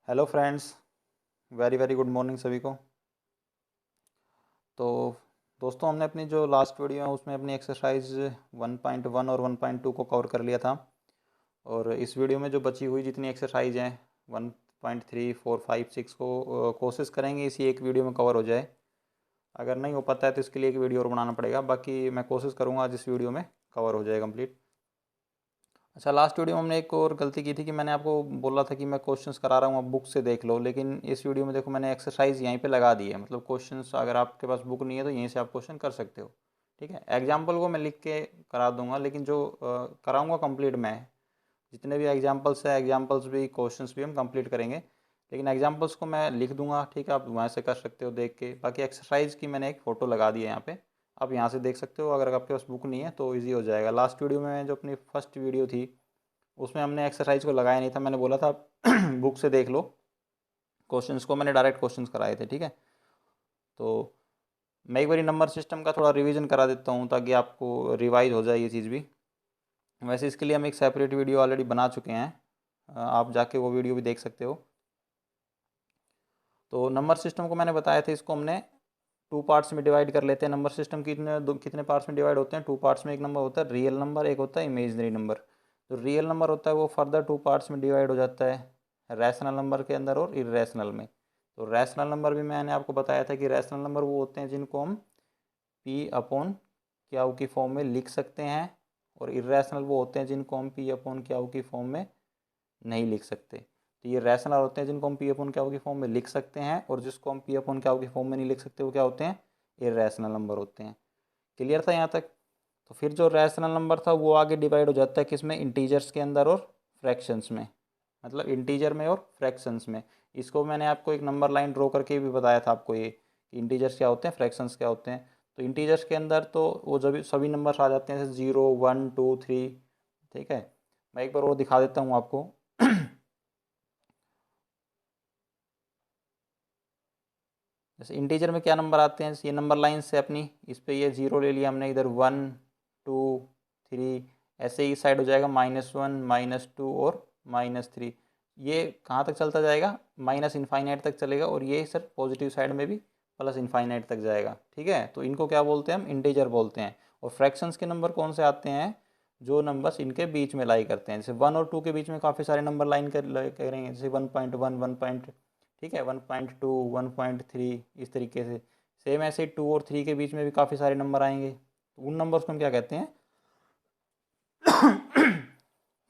Hello friends, very very good morning सभी को। तो दोस्तों, हमने अपनी जो लास्ट वीडियो है उसमें अपनी एक्सरसाइज 1.1 और 1.2 को कवर कर लिया था। और इस वीडियो में जो बची हुई जितनी एक्सरसाइज हैं 1.3, 4, 5, 6 को कोशिश करेंगे इसी एक वीडियो में कवर हो जाए। अगर नहीं हो पाता है तो इसके लिए एक वीडियो और बनाना पड़ेगा, बाकी मैं कोशिश करूँगा आज इस वीडियो में कवर हो जाए कंप्लीट। अच्छा, लास्ट वीडियो में हमने एक और गलती की थी कि मैंने आपको बोला था कि मैं क्वेश्चंस करा रहा हूँ, आप बुक से देख लो। लेकिन इस वीडियो में देखो, मैंने एक्सरसाइज यहीं पे लगा दी है। मतलब क्वेश्चंस अगर आपके पास बुक नहीं है तो यहीं से आप क्वेश्चन कर सकते हो। ठीक है, एग्जाम्पल को मैं लिख के करा दूंगा, लेकिन जो कराऊंगा कंप्लीट मैं। जितने भी एग्जाम्पल्स है, एग्जाम्पल्स भी क्वेश्चंस भी हम कंप्लीट करेंगे। लेकिन एग्जाम्पल्स को मैं लिख दूंगा, ठीक है, आप वहाँ से कर सकते हो देख के। बाकी एक्सरसाइज की मैंने एक फ़ोटो लगा दी है यहाँ पे, आप यहाँ से देख सकते हो। अगर आपके पास बुक नहीं है तो ईजी हो जाएगा। लास्ट वीडियो में जो अपनी फर्स्ट वीडियो थी उसमें हमने एक्सरसाइज को लगाया नहीं था, मैंने बोला था बुक से देख लो। क्वेश्चंस को मैंने डायरेक्ट क्वेश्चंस कराए थे, ठीक है। तो मैं एक बारी नंबर सिस्टम का थोड़ा रिवीजन करा देता हूँ ताकि आपको रिवाइज हो जाए ये चीज़ भी। वैसे इसके लिए हम एक सेपरेट वीडियो ऑलरेडी बना चुके हैं, आप जाके वो वीडियो भी देख सकते हो। तो नंबर सिस्टम को मैंने बताया था, इसको हमने टू पार्ट्स में डिवाइड कर लेते हैं। नंबर सिस्टम कितने पार्ट्स में डिवाइड होते हैं? टू पार्ट्स में। एक नंबर होता है रियल नंबर, एक होता है इमेजनरी नंबर। जो रियल नंबर होता है वो फर्दर टू पार्ट्स में डिवाइड हो जाता है, रैशनल नंबर के अंदर और इरेशनल में। तो रैशनल नंबर भी मैंने आपको बताया था कि रैशनल नंबर वो होते हैं जिनको हम पी अपॉन क्याऊ की फॉर्म में लिख सकते हैं, और इरेशनल वो होते हैं जिनको हम पी अपॉन क्याऊ की फॉर्म में नहीं लिख सकते। तो ये रैशनल होते हैं जिनको हम पी अपॉन क्याऊ की फॉर्म में लिख सकते हैं, और जिसको हम पी अपॉन क्याऊ की फॉर्म में नहीं लिख सकते वो क्या होते हैं? इरेशनल नंबर होते हैं। क्लियर था यहाँ तक? तो फिर जो रैशनल नंबर था वो आगे डिवाइड हो जाता है किसमें? इंटीजर्स के अंदर और फ्रैक्शंस में। मतलब इंटीजर में और फ्रैक्शंस में। इसको मैंने आपको एक नंबर लाइन ड्रॉ करके भी बताया था आपको ये कि इंटीजर्स क्या होते हैं, फ्रैक्शंस क्या होते हैं। तो इंटीजर्स के अंदर तो वो जब सभी नंबर्स आ जाते हैं, जैसे 0, 1, 2, 3। ठीक है, मैं एक बार और दिखा देता हूँ आपको। जैसे इंटीजर में क्या नंबर आते हैं, ये नंबर लाइन से अपनी इस पे ये 0 ले लिया हमने, इधर 1, 2, 3। ऐसे ही साइड हो जाएगा -1, -2 और -3। ये कहाँ तक चलता जाएगा? माइनस इनफाइनाइट तक चलेगा, और ये सर पॉजिटिव साइड में भी प्लस इनफाइनाइट तक जाएगा। ठीक है, तो इनको क्या बोलते हैं? हम इंटीजर बोलते हैं। और फ्रैक्शंस के नंबर कौन से आते हैं? जो नंबर्स इनके बीच में लाई करते हैं। जैसे 1 और 2 के बीच में काफ़ी सारे नंबर लाइन करेंगे, जैसे 1.1, 1. ठीक है, 1.2, 1.3, इस तरीके से। सेम ऐसे 2 और 3 के बीच में भी काफ़ी सारे नंबर आएंगे, तो उन नंबर्स को हम क्या कहते हैं?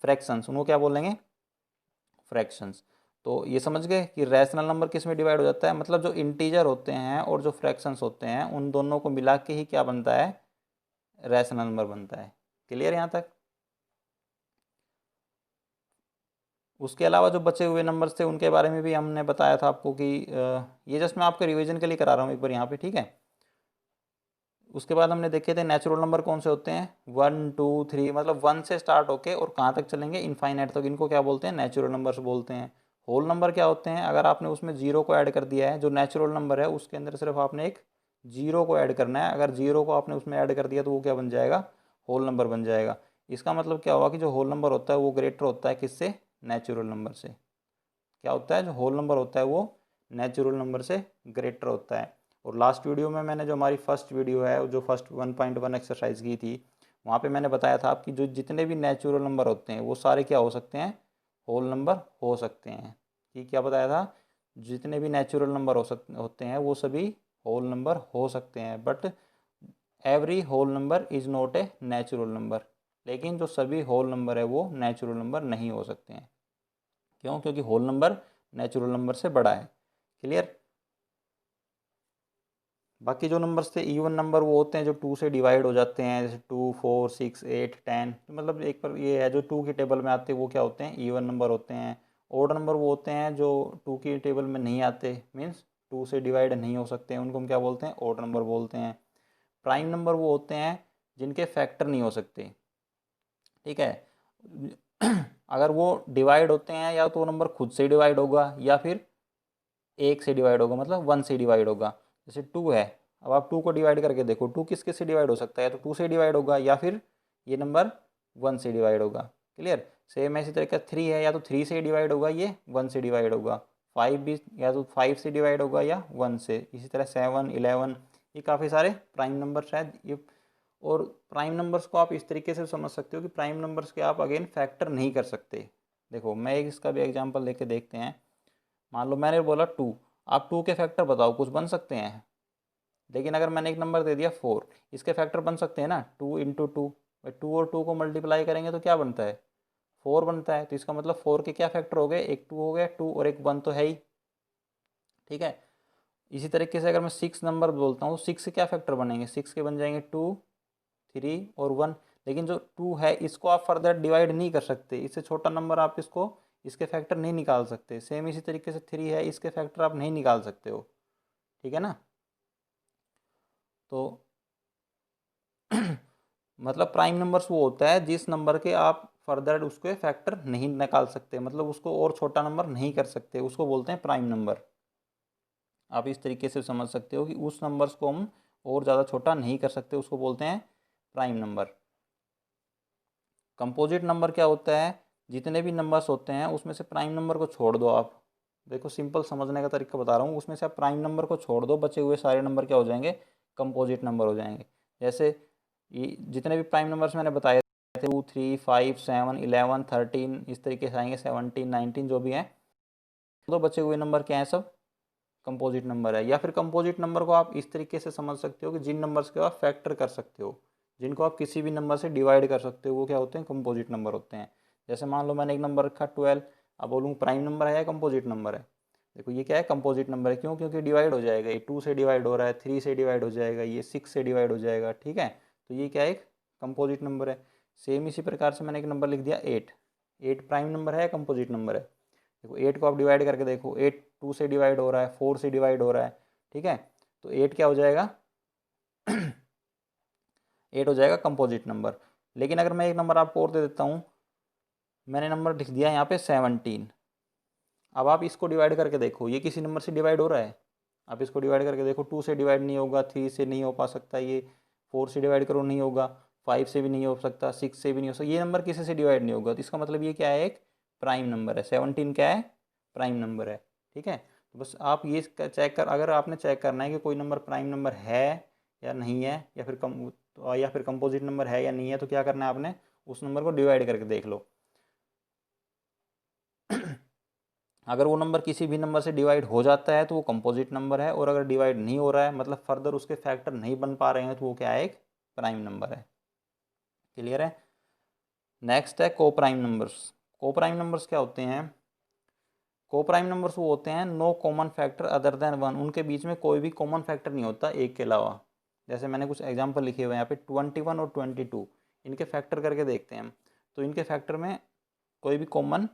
फ्रैक्शंस। उनको क्या बोलेंगे? फ्रैक्शंस। तो ये समझ गए कि रैशनल नंबर किस में डिवाइड हो जाता है? मतलब जो इंटीजर होते हैं और जो फ्रैक्शंस होते हैं उन दोनों को मिला के ही क्या बनता है? रैशनल नंबर बनता है। क्लियर यहाँ तक? उसके अलावा जो बचे हुए नंबर्स थे उनके बारे में भी हमने बताया था आपको कि ये जस्ट मैं आपके रिवीजन के लिए करा रहा हूँ एक बार यहाँ पे, ठीक है। उसके बाद हमने देखे थे नेचुरल नंबर कौन से होते हैं? 1, 2, 3, मतलब 1 से स्टार्ट होके और कहाँ तक चलेंगे? इनफाइनाइट तक। इनको क्या बोलते हैं? नेचुरल नंबर्स बोलते हैं। होल नंबर क्या होते हैं? अगर आपने उसमें जीरो को ऐड कर दिया है, जो नेचुरल नंबर है उसके अंदर सिर्फ आपने एक जीरो को ऐड करना है। अगर जीरो को आपने उसमें ऐड कर दिया तो वो क्या बन जाएगा? होल नंबर बन जाएगा। इसका मतलब क्या हुआ कि जो होल नंबर होता है वो ग्रेटर होता है किससे? नेचुरल नंबर से। क्या होता है? जो होल नंबर होता है वो नेचुरल नंबर से ग्रेटर होता है। और लास्ट वीडियो में मैंने जो हमारी फर्स्ट वीडियो है, जो फर्स्ट 1.1 एक्सरसाइज की थी, वहाँ पे मैंने बताया था आपकी जो जितने भी नेचुरल नंबर होते हैं वो सारे क्या हो सकते हैं? होल नंबर हो सकते हैं। कि क्या बताया था? जितने भी नेचुरल नंबर होते हैं वो सभी होल नंबर हो सकते हैं, but every whole number is not a natural number. लेकिन जो सभी होल नंबर है वो नेचुरल नंबर नहीं हो सकते हैं। क्यों? क्योंकि होल नंबर नेचुरल नंबर से बड़ा है। क्लियर? बाकी जो नंबर्स थे इवन नंबर वो होते हैं जो 2 से डिवाइड हो जाते हैं, जैसे 2, 4, 6, 8, 10। मतलब एक पर ये है जो 2 की टेबल में आते हैं वो क्या होते हैं? इवन नंबर होते हैं। ओड नंबर वो होते हैं जो 2 की टेबल में नहीं आते, मीन्स 2 से डिवाइड नहीं हो सकते हैं, उनको हम क्या बोलते हैं? ओड नंबर बोलते हैं। प्राइम नंबर वो होते हैं जिनके फैक्टर नहीं हो सकते। ठीक है, अगर वो डिवाइड होते हैं या तो वो नंबर खुद से डिवाइड होगा या फिर एक से डिवाइड होगा, मतलब 1 से डिवाइड होगा। जैसे 2 है, अब आप 2 को डिवाइड करके देखो, 2 किस किस से डिवाइड हो सकता है? तो 2 से डिवाइड होगा या फिर ये नंबर 1 से डिवाइड होगा। क्लियर? सेम ऐसी तरीके 3 है, या तो 3 से डिवाइड होगा, ये 1 से डिवाइड होगा। 5 भी या तो 5 से डिवाइड होगा या 1 से। इसी तरह 7, 11, ये काफ़ी सारे प्राइम नंबर शायद ये। और प्राइम नंबर्स को आप इस तरीके से समझ सकते हो कि प्राइम नंबर्स के आप अगेन फैक्टर नहीं कर सकते। देखो मैं एक इसका भी एग्जांपल लेके देखते हैं। मान लो मैंने बोला 2, आप 2 के फैक्टर बताओ, कुछ बन सकते हैं? लेकिन अगर मैंने एक नंबर दे दिया 4, इसके फैक्टर बन सकते हैं ना, 2 इंटू 2। भाई 2 और 2 को मल्टीप्लाई करेंगे तो क्या बनता है? 4 बनता है। तो इसका मतलब 4 के क्या फैक्टर हो गए? एक 2 हो गया, 2 और एक 1 तो है ही। ठीक है। इसी तरीके से अगर मैं 6 नंबर बोलता हूँ, 6 के क्या फैक्टर बनेंगे? 6 के बन जाएंगे 2, 3 और 1। लेकिन जो 2 है इसको आप फर्दर डिवाइड नहीं कर सकते, इससे छोटा नंबर आप इसको इसके फैक्टर नहीं निकाल सकते। सेम इसी तरीके से 3 है, इसके फैक्टर आप नहीं निकाल सकते हो। ठीक है ना। तो मतलब प्राइम नंबर्स वो होता है जिस नंबर के आप फर्दर उसके फैक्टर नहीं निकाल सकते, मतलब उसको और छोटा नंबर नहीं कर सकते, उसको बोलते हैं प्राइम नंबर। आप इस तरीके से समझ सकते हो कि उस नंबर्स को हम और ज़्यादा छोटा नहीं कर सकते, उसको बोलते हैं प्राइम नंबर। कंपोजिट नंबर क्या होता है? जितने भी नंबर्स होते हैं उसमें से प्राइम नंबर को छोड़ दो आप। देखो सिंपल समझने का तरीका बता रहा हूँ, उसमें से आप प्राइम नंबर को छोड़ दो, बचे हुए सारे नंबर क्या हो जाएंगे? कंपोजिट नंबर हो जाएंगे। जैसे ये जितने भी प्राइम नंबर्स मैंने बताए थे, 2, 3, 5, 7, 11, 13, इस तरीके से आएंगे, 17, 19 जो भी हैं। तो बचे हुए नंबर क्या हैं? सब कंपोजिट नंबर है। या फिर कंपोजिट नंबर को आप इस तरीके से समझ सकते हो कि जिन नंबर्स के आप फैक्टर कर सकते हो, जिनको आप किसी भी नंबर से डिवाइड कर सकते हो, वो क्या होते हैं? कंपोजिट नंबर होते हैं। जैसे मान लो मैंने एक नंबर रखा 12, अब बोलूँ प्राइम नंबर है या कंपोजिट नंबर है? देखो ये क्या है? कंपोजिट नंबर है। क्यों? क्योंकि डिवाइड हो जाएगा, ये 2 से डिवाइड हो रहा है, 3 से डिवाइड हो जाएगा, ये 6 से डिवाइड हो जाएगा। ठीक है। तो ये क्या है? एक कंपोजिट नंबर है। सेम इसी प्रकार से मैंने एक नंबर लिख दिया 8। 8 प्राइम नंबर है या कंपोजिट नंबर है? देखो 8 को आप डिवाइड करके देखो, 8 2 से डिवाइड हो रहा है, 4 से डिवाइड हो रहा है। ठीक है। तो 8 क्या हो जाएगा? 8 हो जाएगा कंपोजिट नंबर। लेकिन अगर मैं एक नंबर आपको और दे देता हूँ, मैंने नंबर लिख दिया यहाँ पे 17। अब आप इसको डिवाइड करके देखो, ये किसी नंबर से डिवाइड हो रहा है? आप इसको डिवाइड करके देखो, 2 से डिवाइड नहीं होगा, 3 से नहीं हो पा सकता, ये 4 से डिवाइड करो नहीं होगा, 5 से भी नहीं हो सकता, 6 से भी नहीं हो सकता, ये नंबर किसी से डिवाइड नहीं होगा। तो इसका मतलब ये क्या है? एक प्राइम नंबर है। 17 क्या है? प्राइम नंबर है। ठीक है। तो बस आप ये चेक कर, अगर आपने चेक करना है कि कोई नंबर प्राइम नंबर है या नहीं है, या फिर कंपोजिट नंबर है या नहीं है, तो क्या करना है आपने? उस नंबर को डिवाइड करके देख लो। अगर वो नंबर किसी भी नंबर से डिवाइड हो जाता है तो वो कंपोजिट नंबर है, और अगर डिवाइड नहीं हो रहा है, मतलब फर्दर उसके फैक्टर नहीं बन पा रहे हैं, तो वो क्या है? एक प्राइम नंबर है। क्लियर है। नेक्स्ट है coprime numbers. Coprime numbers क्या होते हैं? को प्राइम नंबर्स वो होते हैं no common factor other than 1, उनके बीच में कोई भी कॉमन फैक्टर नहीं होता एक के अलावा। जैसे मैंने कुछ एग्जाम्पल लिखे हुए हैं यहाँ पे, 21 और 22, इनके फैक्टर करके देखते हैं हम। तो इनके फैक्टर में कोई भी कॉमन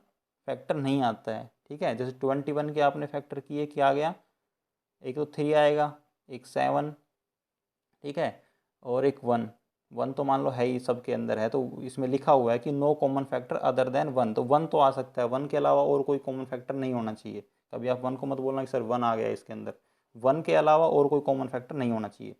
फैक्टर नहीं आता है। ठीक है। जैसे 21 के आपने फैक्टर किए, क्या आ गया? एक तो 3 आएगा, एक 7, ठीक है, और एक 1। 1 तो मान लो है ही, सबके अंदर है, तो इसमें लिखा हुआ है कि no common factor other than 1, तो 1 तो आ सकता है, 1 के अलावा और कोई कॉमन फैक्टर नहीं होना चाहिए। कभी आप 1 को मत बोलना कि सर 1 आ गया इसके अंदर, 1 के अलावा और कोई कॉमन फैक्टर नहीं होना चाहिए।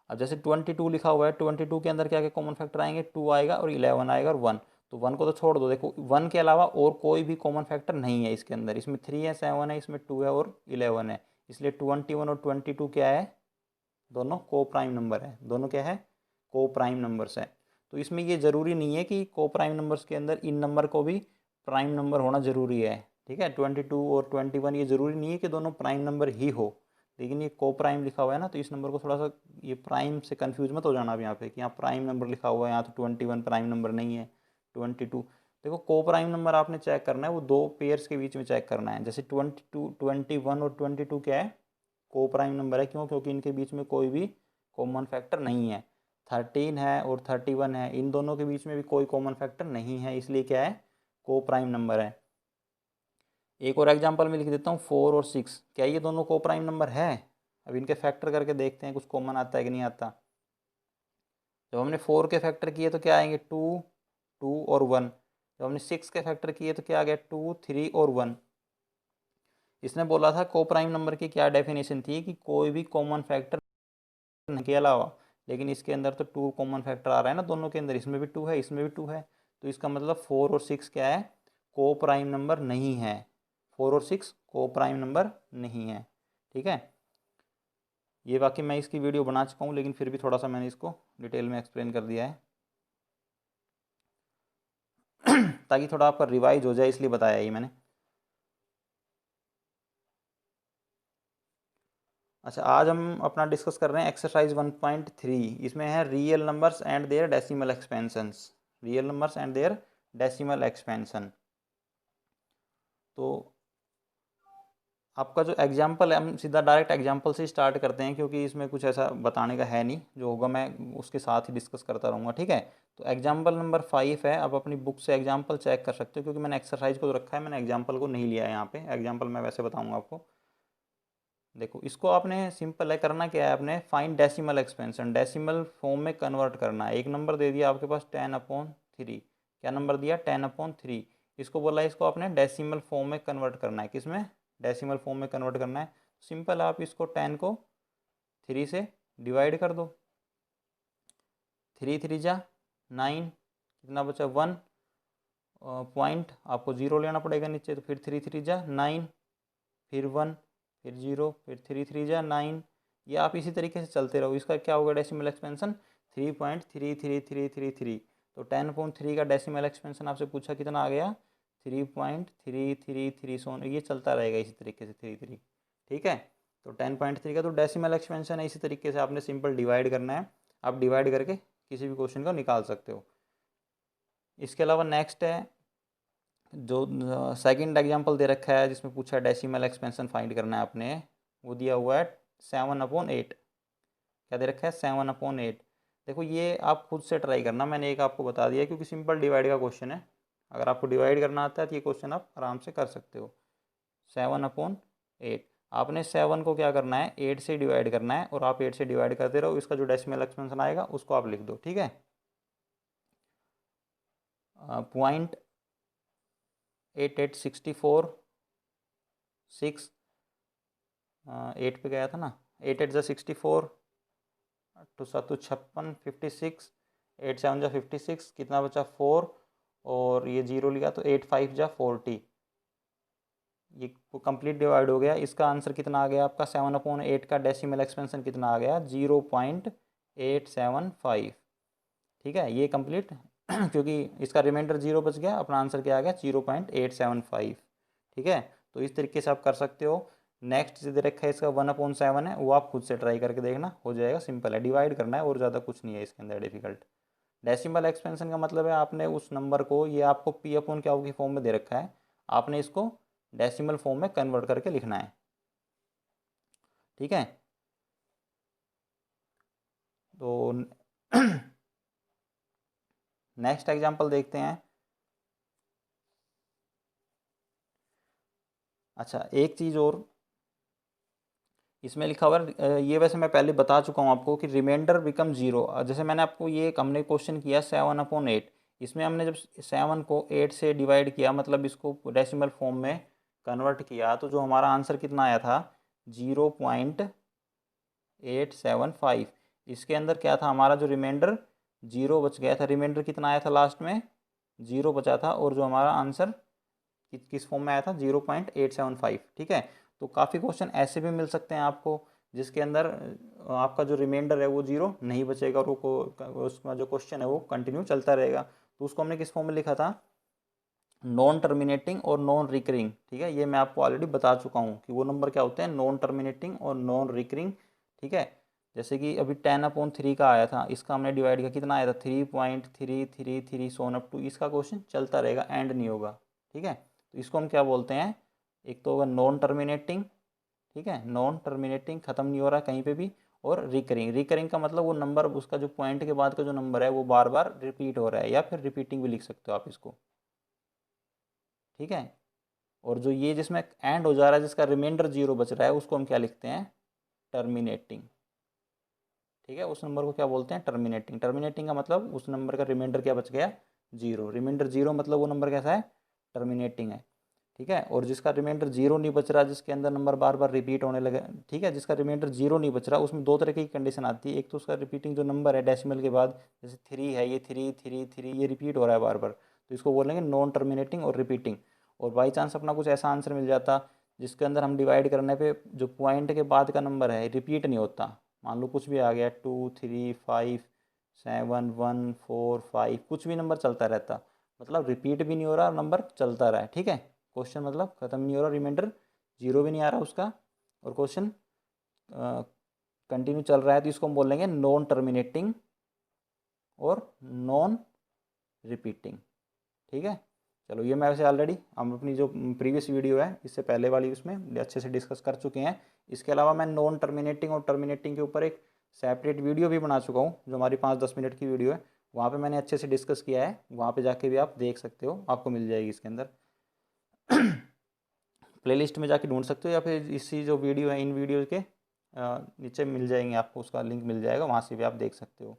अब जैसे 22 लिखा हुआ है, 22 के अंदर क्या क्या कॉमन फैक्टर आएंगे? 2 आएगा और 11 आएगा और 1। तो 1 को तो छोड़ दो, देखो 1 के अलावा और कोई भी कॉमन फैक्टर नहीं है इसके अंदर। इसमें 3 है, 7 है, इसमें 2 है और 11 है। इसलिए 21 और 22 क्या है? दोनों को प्राइम नंबर है। दोनों क्या है? को प्राइम नंबर्स है। तो इसमें ये ज़रूरी नहीं है कि को प्राइम नंबर्स के अंदर इन नंबर को भी प्राइम नंबर होना ज़रूरी है। ठीक है। 22 और 21 ये ज़रूरी नहीं है कि दोनों प्राइम नंबर ही हो, लेकिन ये को प्राइम लिखा हुआ है ना, तो इस नंबर को थोड़ा सा, ये प्राइम से कन्फ्यूज मत हो जाना अब यहाँ पे कि यहाँ प्राइम नंबर लिखा हुआ है, यहाँ तो 21 प्राइम नंबर नहीं है, 22। देखो को प्राइम नंबर आपने चेक करना है, वो दो पेयर्स के बीच में चेक करना है। जैसे 22, 21 और 22 क्या है? को प्राइम नंबर है। क्यों? क्योंकि इनके बीच में कोई भी कॉमन फैक्टर नहीं है। 13 है और 31 है, इन दोनों के बीच में भी कोई कॉमन फैक्टर नहीं है, इसलिए क्या है? को प्राइम नंबर है। एक और एग्जांपल में लिख देता हूँ, 4 और 6, क्या ये दोनों को प्राइम नंबर है? अब इनके फैक्टर करके देखते हैं कुछ कॉमन आता है कि नहीं आता। जब हमने 4 के फैक्टर किए तो क्या आएंगे? 2, 2 और 1। जब हमने 6 के फैक्टर किए तो क्या आ गया? 2, 3 और 1। इसने बोला था को प्राइम नंबर की क्या डेफिनेशन थी कि कोई भी कॉमन फैक्टर के अलावा, लेकिन इसके अंदर तो 2 कॉमन फैक्टर आ रहा है ना दोनों के अंदर, इसमें भी 2 है, इसमें भी 2 है। तो इसका मतलब 4 और 6 क्या है? को प्राइम नंबर नहीं है। 4 और 6 को प्राइम नंबर नहीं है। ठीक है, ये बाकी मैं इसकी वीडियो बना चुका हूँ, लेकिन फिर भी थोड़ा सा मैंने इसको डिटेल में एक्सप्लेन कर दिया है ताकि थोड़ा आपका रिवाइज हो जाए, इसलिए बताया ये मैंने। अच्छा, आज हम अपना डिस्कस कर रहे हैं एक्सरसाइज 1.3। इसमें है real numbers and their decimal expansions. Real numbers and their decimal expansion. तो आपका जो एग्जाम्पल है, हम सीधा डायरेक्ट एग्जाम्पल से स्टार्ट करते हैं, क्योंकि इसमें कुछ ऐसा बताने का है नहीं, जो होगा मैं उसके साथ ही डिस्कस करता रहूँगा। ठीक है, तो एग्जाम्पल नंबर 5 है। अब अपनी बुक से एग्जाम्पल चेक कर सकते हो, क्योंकि मैंने एक्सरसाइज को तो रखा है, मैंने एग्जाम्पल को नहीं लिया है यहाँ पे। एग्जाम्पल मैं वैसे बताऊँगा आपको। देखो, इसको आपने सिंपल है, करना क्या है, आपने find decimal expansion, decimal form में कन्वर्ट करना है। एक नंबर दे दिया आपके पास 10/3। क्या नंबर दिया? 10/3। इसको बोला है, इसको आपने डेसिमल फॉर्म में कन्वर्ट करना है। किसमें? डेसिमल फॉर्म में कन्वर्ट करना है। सिंपल, आप इसको 10 को 3 से डिवाइड कर दो। 3 3 जा 9, कितना बचा? 1 पॉइंट आपको 0 लेना पड़ेगा नीचे, तो फिर 3 3 जा 9, फिर 1, फिर 0, फिर 3 3 जा 9। ये आप इसी तरीके से चलते रहो। इसका क्या होगा डेसिमल एक्सपेंशन? 3.3333। तो 10/3 का डेसिमल एक्सपेंशन आपसे पूछा कितना आ गया? 3.3333। सोन ये चलता रहेगा इसी तरीके से 3 3। ठीक है, तो 10.3 का तो डेसिमल एक्सपेंशन है। इसी तरीके से आपने सिंपल डिवाइड करना है। आप डिवाइड करके किसी भी क्वेश्चन को निकाल सकते हो। इसके अलावा नेक्स्ट है, जो सेकंड एग्जांपल दे रखा है, जिसमें पूछा डेसिमल एक्सपेंशन फाइंड करना है आपने। वो दिया हुआ है 7/8। क्या दे रखा है? 7/8। देखो, ये आप खुद से ट्राई करना, मैंने एक आपको बता दिया, क्योंकि सिंपल डिवाइड का क्वेश्चन है। अगर आपको डिवाइड करना आता है तो ये क्वेश्चन आप आराम से कर सकते हो। 7/8। आपने 7 को क्या करना है? 8 से डिवाइड करना है, और आप 8 से डिवाइड करते रहो। इसका जो डेसिमल एक्सपेंशन आएगा उसको आप लिख दो। ठीक है, 0.8864 6 8 पे गया था ना। 8 8 जा 64, 2 7 56, 56, 8 7 जा 56, कितना बचा? 4, और ये 0 लिया तो 8 5 जा 40। ये कंप्लीट डिवाइड हो गया। इसका आंसर कितना आ गया आपका? 7/8 का डेसिमल एक्सपेंशन कितना आ गया? 0.875। ठीक है, ये कंप्लीट क्योंकि इसका रिमाइंडर 0 बच गया, अपना आंसर क्या आ गया? 0.875। ठीक है, तो इस तरीके से आप कर सकते हो। नेक्स्ट जो दे रखा है इसका 1/7 है, वो आप खुद से ट्राई करके देखना, हो जाएगा। सिंपल है, डिवाइड करना है और ज़्यादा कुछ नहीं है इसके अंदर डिफिकल्ट। डेसिमल एक्सपेंशन का मतलब है, आपने उस नंबर को, ये आपको P/Q की फॉर्म में दे रखा है, आपने इसको डेसिमल फॉर्म में कन्वर्ट करके लिखना है। ठीक है, तो नेक्स्ट एग्जांपल देखते हैं। अच्छा, एक चीज़ और इसमें लिखा हुआ है, ये वैसे मैं पहले बता चुका हूँ आपको, कि रिमाइंडर बिकम 0। जैसे मैंने आपको ये हमने क्वेश्चन किया 7/8। इसमें हमने जब 7 को 8 से डिवाइड किया, मतलब इसको डेसिमल फॉर्म में कन्वर्ट किया, तो जो हमारा आंसर कितना आया था? 0.875। इसके अंदर क्या था? हमारा जो रिमाइंडर 0 बच गया था। रिमाइंडर कितना आया था लास्ट में? 0 बचा था, और जो हमारा आंसर किस फॉर्म में आया था? 0.875। ठीक है, तो काफ़ी क्वेश्चन ऐसे भी मिल सकते हैं आपको, जिसके अंदर आपका जो रिमाइंडर है वो 0 नहीं बचेगा, और उसका जो क्वेश्चन है वो कंटिन्यू चलता रहेगा। तो उसको हमने किस फॉर्म में लिखा था? नॉन टर्मिनेटिंग और नॉन रिकरिंग। ठीक है, ये मैं आपको ऑलरेडी बता चुका हूँ कि वो नंबर क्या होते हैं, नॉन टर्मिनेटिंग और नॉन रिकरिंग। ठीक है, जैसे कि अभी 10/3 का आया था, इसका हमने डिवाइड किया, कितना आया था? 3.333 सोन अप टू। इसका क्वेश्चन चलता रहेगा, एंड नहीं होगा। ठीक है, तो इसको हम क्या बोलते हैं? एक तो होगा नॉन टर्मिनेटिंग। ठीक है, नॉन टर्मिनेटिंग, खत्म नहीं हो रहा कहीं पे भी। और रिकरिंग, रिकरिंग का मतलब वो नंबर, उसका जो पॉइंट के बाद का जो नंबर है वो बार बार रिपीट हो रहा है, या फिर रिपीटिंग भी लिख सकते हो आप इसको। ठीक है, और जो ये जिसमें एंड हो जा रहा है, जिसका रिमाइंडर 0 बच रहा है, उसको हम क्या लिखते हैं? टर्मिनेटिंग। ठीक है, उस नंबर को क्या बोलते हैं? टर्मिनेटिंग। टर्मिनेटिंग का मतलब उस नंबर का रिमाइंडर क्या बच गया? 0। रिमाइंडर 0 मतलब वो नंबर कैसा है? टर्मिनेटिंग है। ठीक है, और जिसका रिमाइंडर 0 नहीं बच रहा, जिसके अंदर नंबर बार बार रिपीट होने लगे, ठीक है, जिसका रिमाइंडर 0 नहीं बच रहा, उसमें दो तरह की कंडीशन आती है। एक तो उसका रिपीटिंग जो नंबर है डेसिमल के बाद, जैसे 3 है, ये 3 3 3 ये रिपीट हो रहा है बार बार, तो इसको बोलेंगे नॉन टर्मिनेटिंग और रिपीटिंग। और बाई चांस अपना कुछ ऐसा आंसर मिल जाता जिसके अंदर हम डिवाइड करने पे जो पॉइंट के बाद का नंबर है रिपीट नहीं होता, मान लो कुछ भी आ गया 2 3 5 7 1 4 5 कुछ भी नंबर चलता रहता, मतलब रिपीट भी नहीं हो रहा, नंबर चलता रहा है, ठीक है। क्वेश्चन मतलब खत्म नहीं हो रहा, रिमाइंडर जीरो भी नहीं आ रहा उसका, और क्वेश्चन कंटिन्यू चल रहा है, तो इसको हम बोलेंगे नॉन टर्मिनेटिंग और नॉन रिपीटिंग, ठीक है। चलो ये मैं वैसे ऑलरेडी हम अपनी जो प्रीवियस वीडियो है इससे पहले वाली उसमें अच्छे से डिस्कस कर चुके हैं। इसके अलावा मैं नॉन टर्मिनेटिंग और टर्मिनेटिंग के ऊपर एक सेपरेट वीडियो भी बना चुका हूँ, जो हमारी 5-10 मिनट की वीडियो है, वहाँ पे मैंने अच्छे से डिस्कस किया है, वहाँ पे जाके भी आप देख सकते हो, आपको मिल जाएगी इसके अंदर प्लेलिस्ट में जाके ढूंढ सकते हो, या फिर इसी जो वीडियो है इन वीडियो के नीचे मिल जाएंगे, आपको उसका लिंक मिल जाएगा, वहाँ से भी आप देख सकते हो।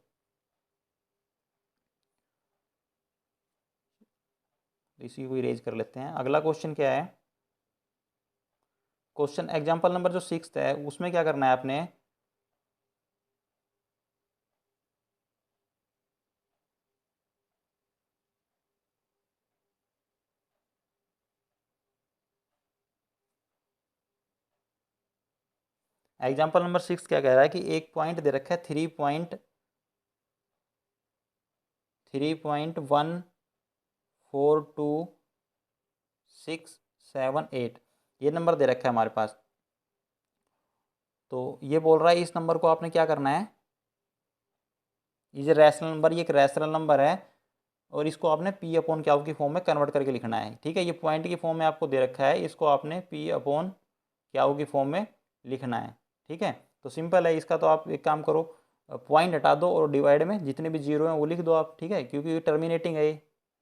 इसी को इरेज कर लेते हैं। अगला क्वेश्चन क्या है, क्वेश्चन एग्जाम्पल नंबर जो 6 है उसमें क्या करना है आपने, एग्जाम्पल नंबर 6 क्या कह रहा है कि एक पॉइंट दे रखा है 3.42678, ये नंबर दे रखा है हमारे पास। तो ये बोल रहा है इस नंबर को आपने क्या करना है, ये रैशनल नंबर, ये एक रैशनल नंबर है, और इसको आपने पी अपॉन क्यू की फॉर्म में कन्वर्ट करके लिखना है, ठीक है। ये पॉइंट की फॉर्म में आपको दे रखा है, इसको आपने पी अपॉन क्यू की फॉर्म में लिखना है, ठीक है। तो सिंपल है इसका, तो आप एक काम करो, पॉइंट हटा दो और डिवाइड में जितने भी जीरो हैं वो लिख दो आप, ठीक है, क्योंकि ये टर्मिनेटिंग है ये,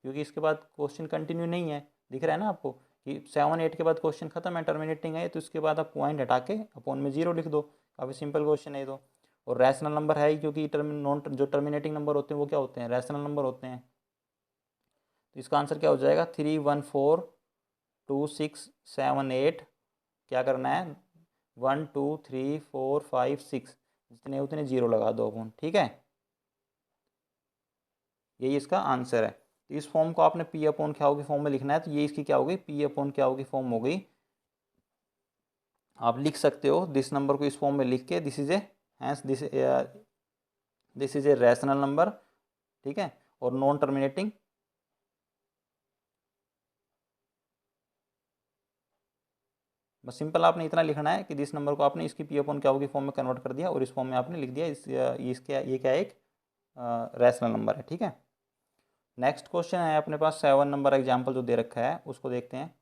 क्योंकि इसके बाद क्वेश्चन कंटिन्यू नहीं है, दिख रहा है ना आपको कि 7 8 के बाद क्वेश्चन खत्म है, टर्मिनेटिंग है, तो इसके बाद आप पॉइंट हटा के अपॉन में जीरो लिख दो, काफ़ी सिंपल क्वेश्चन है ये तो। और रैशनल नंबर है ही, क्योंकि नॉन जो टर्मिनेटिंग नंबर होते हैं वो क्या होते हैं, रैशनल नंबर होते हैं। तो इसका आंसर क्या हो जाएगा, 3142678, क्या करना है 1 2 3 4 5 6, जितने उतने जीरो लगा दो अपन, ठीक है, यही इसका आंसर है। तो इस फॉर्म को आपने पी अपॉन क्या होगी फॉर्म में लिखना है, तो ये इसकी क्या होगी, पी अपॉन क्या होगी फॉर्म हो गई। आप लिख सकते हो दिस नंबर को इस फॉर्म में लिख के, this is a hence this is a rational number, ठीक है, और नॉन टर्मिनेटिंग, बस सिंपल आपने इतना लिखना है कि दिस नंबर को आपने इसकी पी अपॉन क्या होगी फॉर्म में कन्वर्ट कर दिया, और इस फॉर्म में आपने लिख दिया इसके ये क्या है, एक रैशनल नंबर है, ठीक है। नेक्स्ट क्वेश्चन है अपने पास 7 नंबर एग्जाम्पल जो दे रखा है उसको देखते हैं।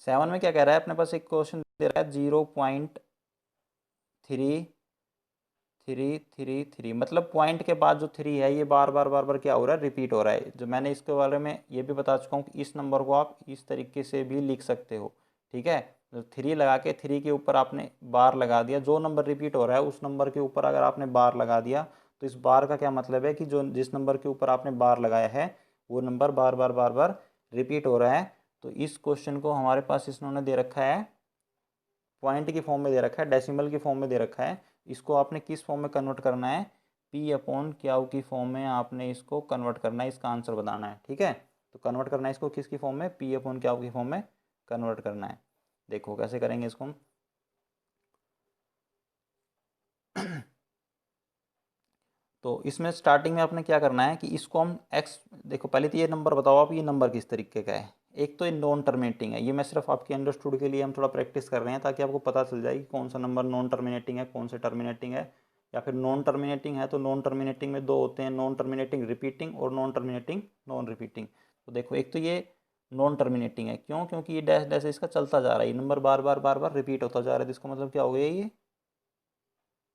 सेवन में क्या कह रहा है, अपने पास एक क्वेश्चन दे रहा है 0.3333, मतलब पॉइंट के बाद जो थ्री है ये बार बार बार बार क्या हो रहा है, रिपीट हो रहा है। जो मैंने इसके बारे में ये भी बता चुका हूँ कि इस नंबर को आप इस तरीके से भी लिख सकते हो, ठीक है। तो थ्री लगा के थ्री के ऊपर आपने बार लगा दिया, जो नंबर रिपीट हो रहा है उस नंबर के ऊपर अगर आपने बार लगा दिया, तो इस बार का क्या मतलब है कि जो जिस नंबर के ऊपर आपने बार लगाया है वो नंबर बार बार बार बार रिपीट हो रहा है। तो इस क्वेश्चन को हमारे पास इन्होंने दे रखा है, पॉइंट की फॉर्म में दे रखा है, डेसिमल की फॉर्म में दे रखा है, इसको आपने किस फॉर्म में कन्वर्ट करना है, पी अपॉन क्यू की फॉर्म में आपने इसको कन्वर्ट करना है, इसका आंसर बताना है, ठीक है। तो कन्वर्ट करना है इसको किसकी फॉर्म में, पी अपॉन क्यू की फॉर्म में कन्वर्ट करना है। देखो कैसे करेंगे इसको हम तो इसमें स्टार्टिंग में आपने क्या करना है कि इसको हम एक्स, देखो पहले तो ये नंबर बताओ आप, ये नंबर किस तरीके का है। एक तो ये नॉन टर्मिनेटिंग है, ये मैं सिर्फ आपके अंडरस्टूड के लिए हम थोड़ा प्रैक्टिस कर रहे हैं, ताकि आपको पता चल जाए कि कौन सा नंबर नॉन टर्मिनेटिंग है, कौन सा टर्मिनेटिंग है। या फिर नॉन टर्मिनेटिंग है तो नॉन टर्मिनेटिंग में दो होते हैं, नॉन टर्मिनेटिंग रिपीटिंग और नॉन टर्मिनेटिंग नॉन रिपीटिंग। तो देखो एक तो ये नॉन टर्मिनेटिंग है, क्यों, क्योंकि ये डैश डैश इसका चलता जा रहा है, ये नंबर बार बार बार बार रिपीट होता जा रहा है, तो इसका मतलब क्या हो गया, ये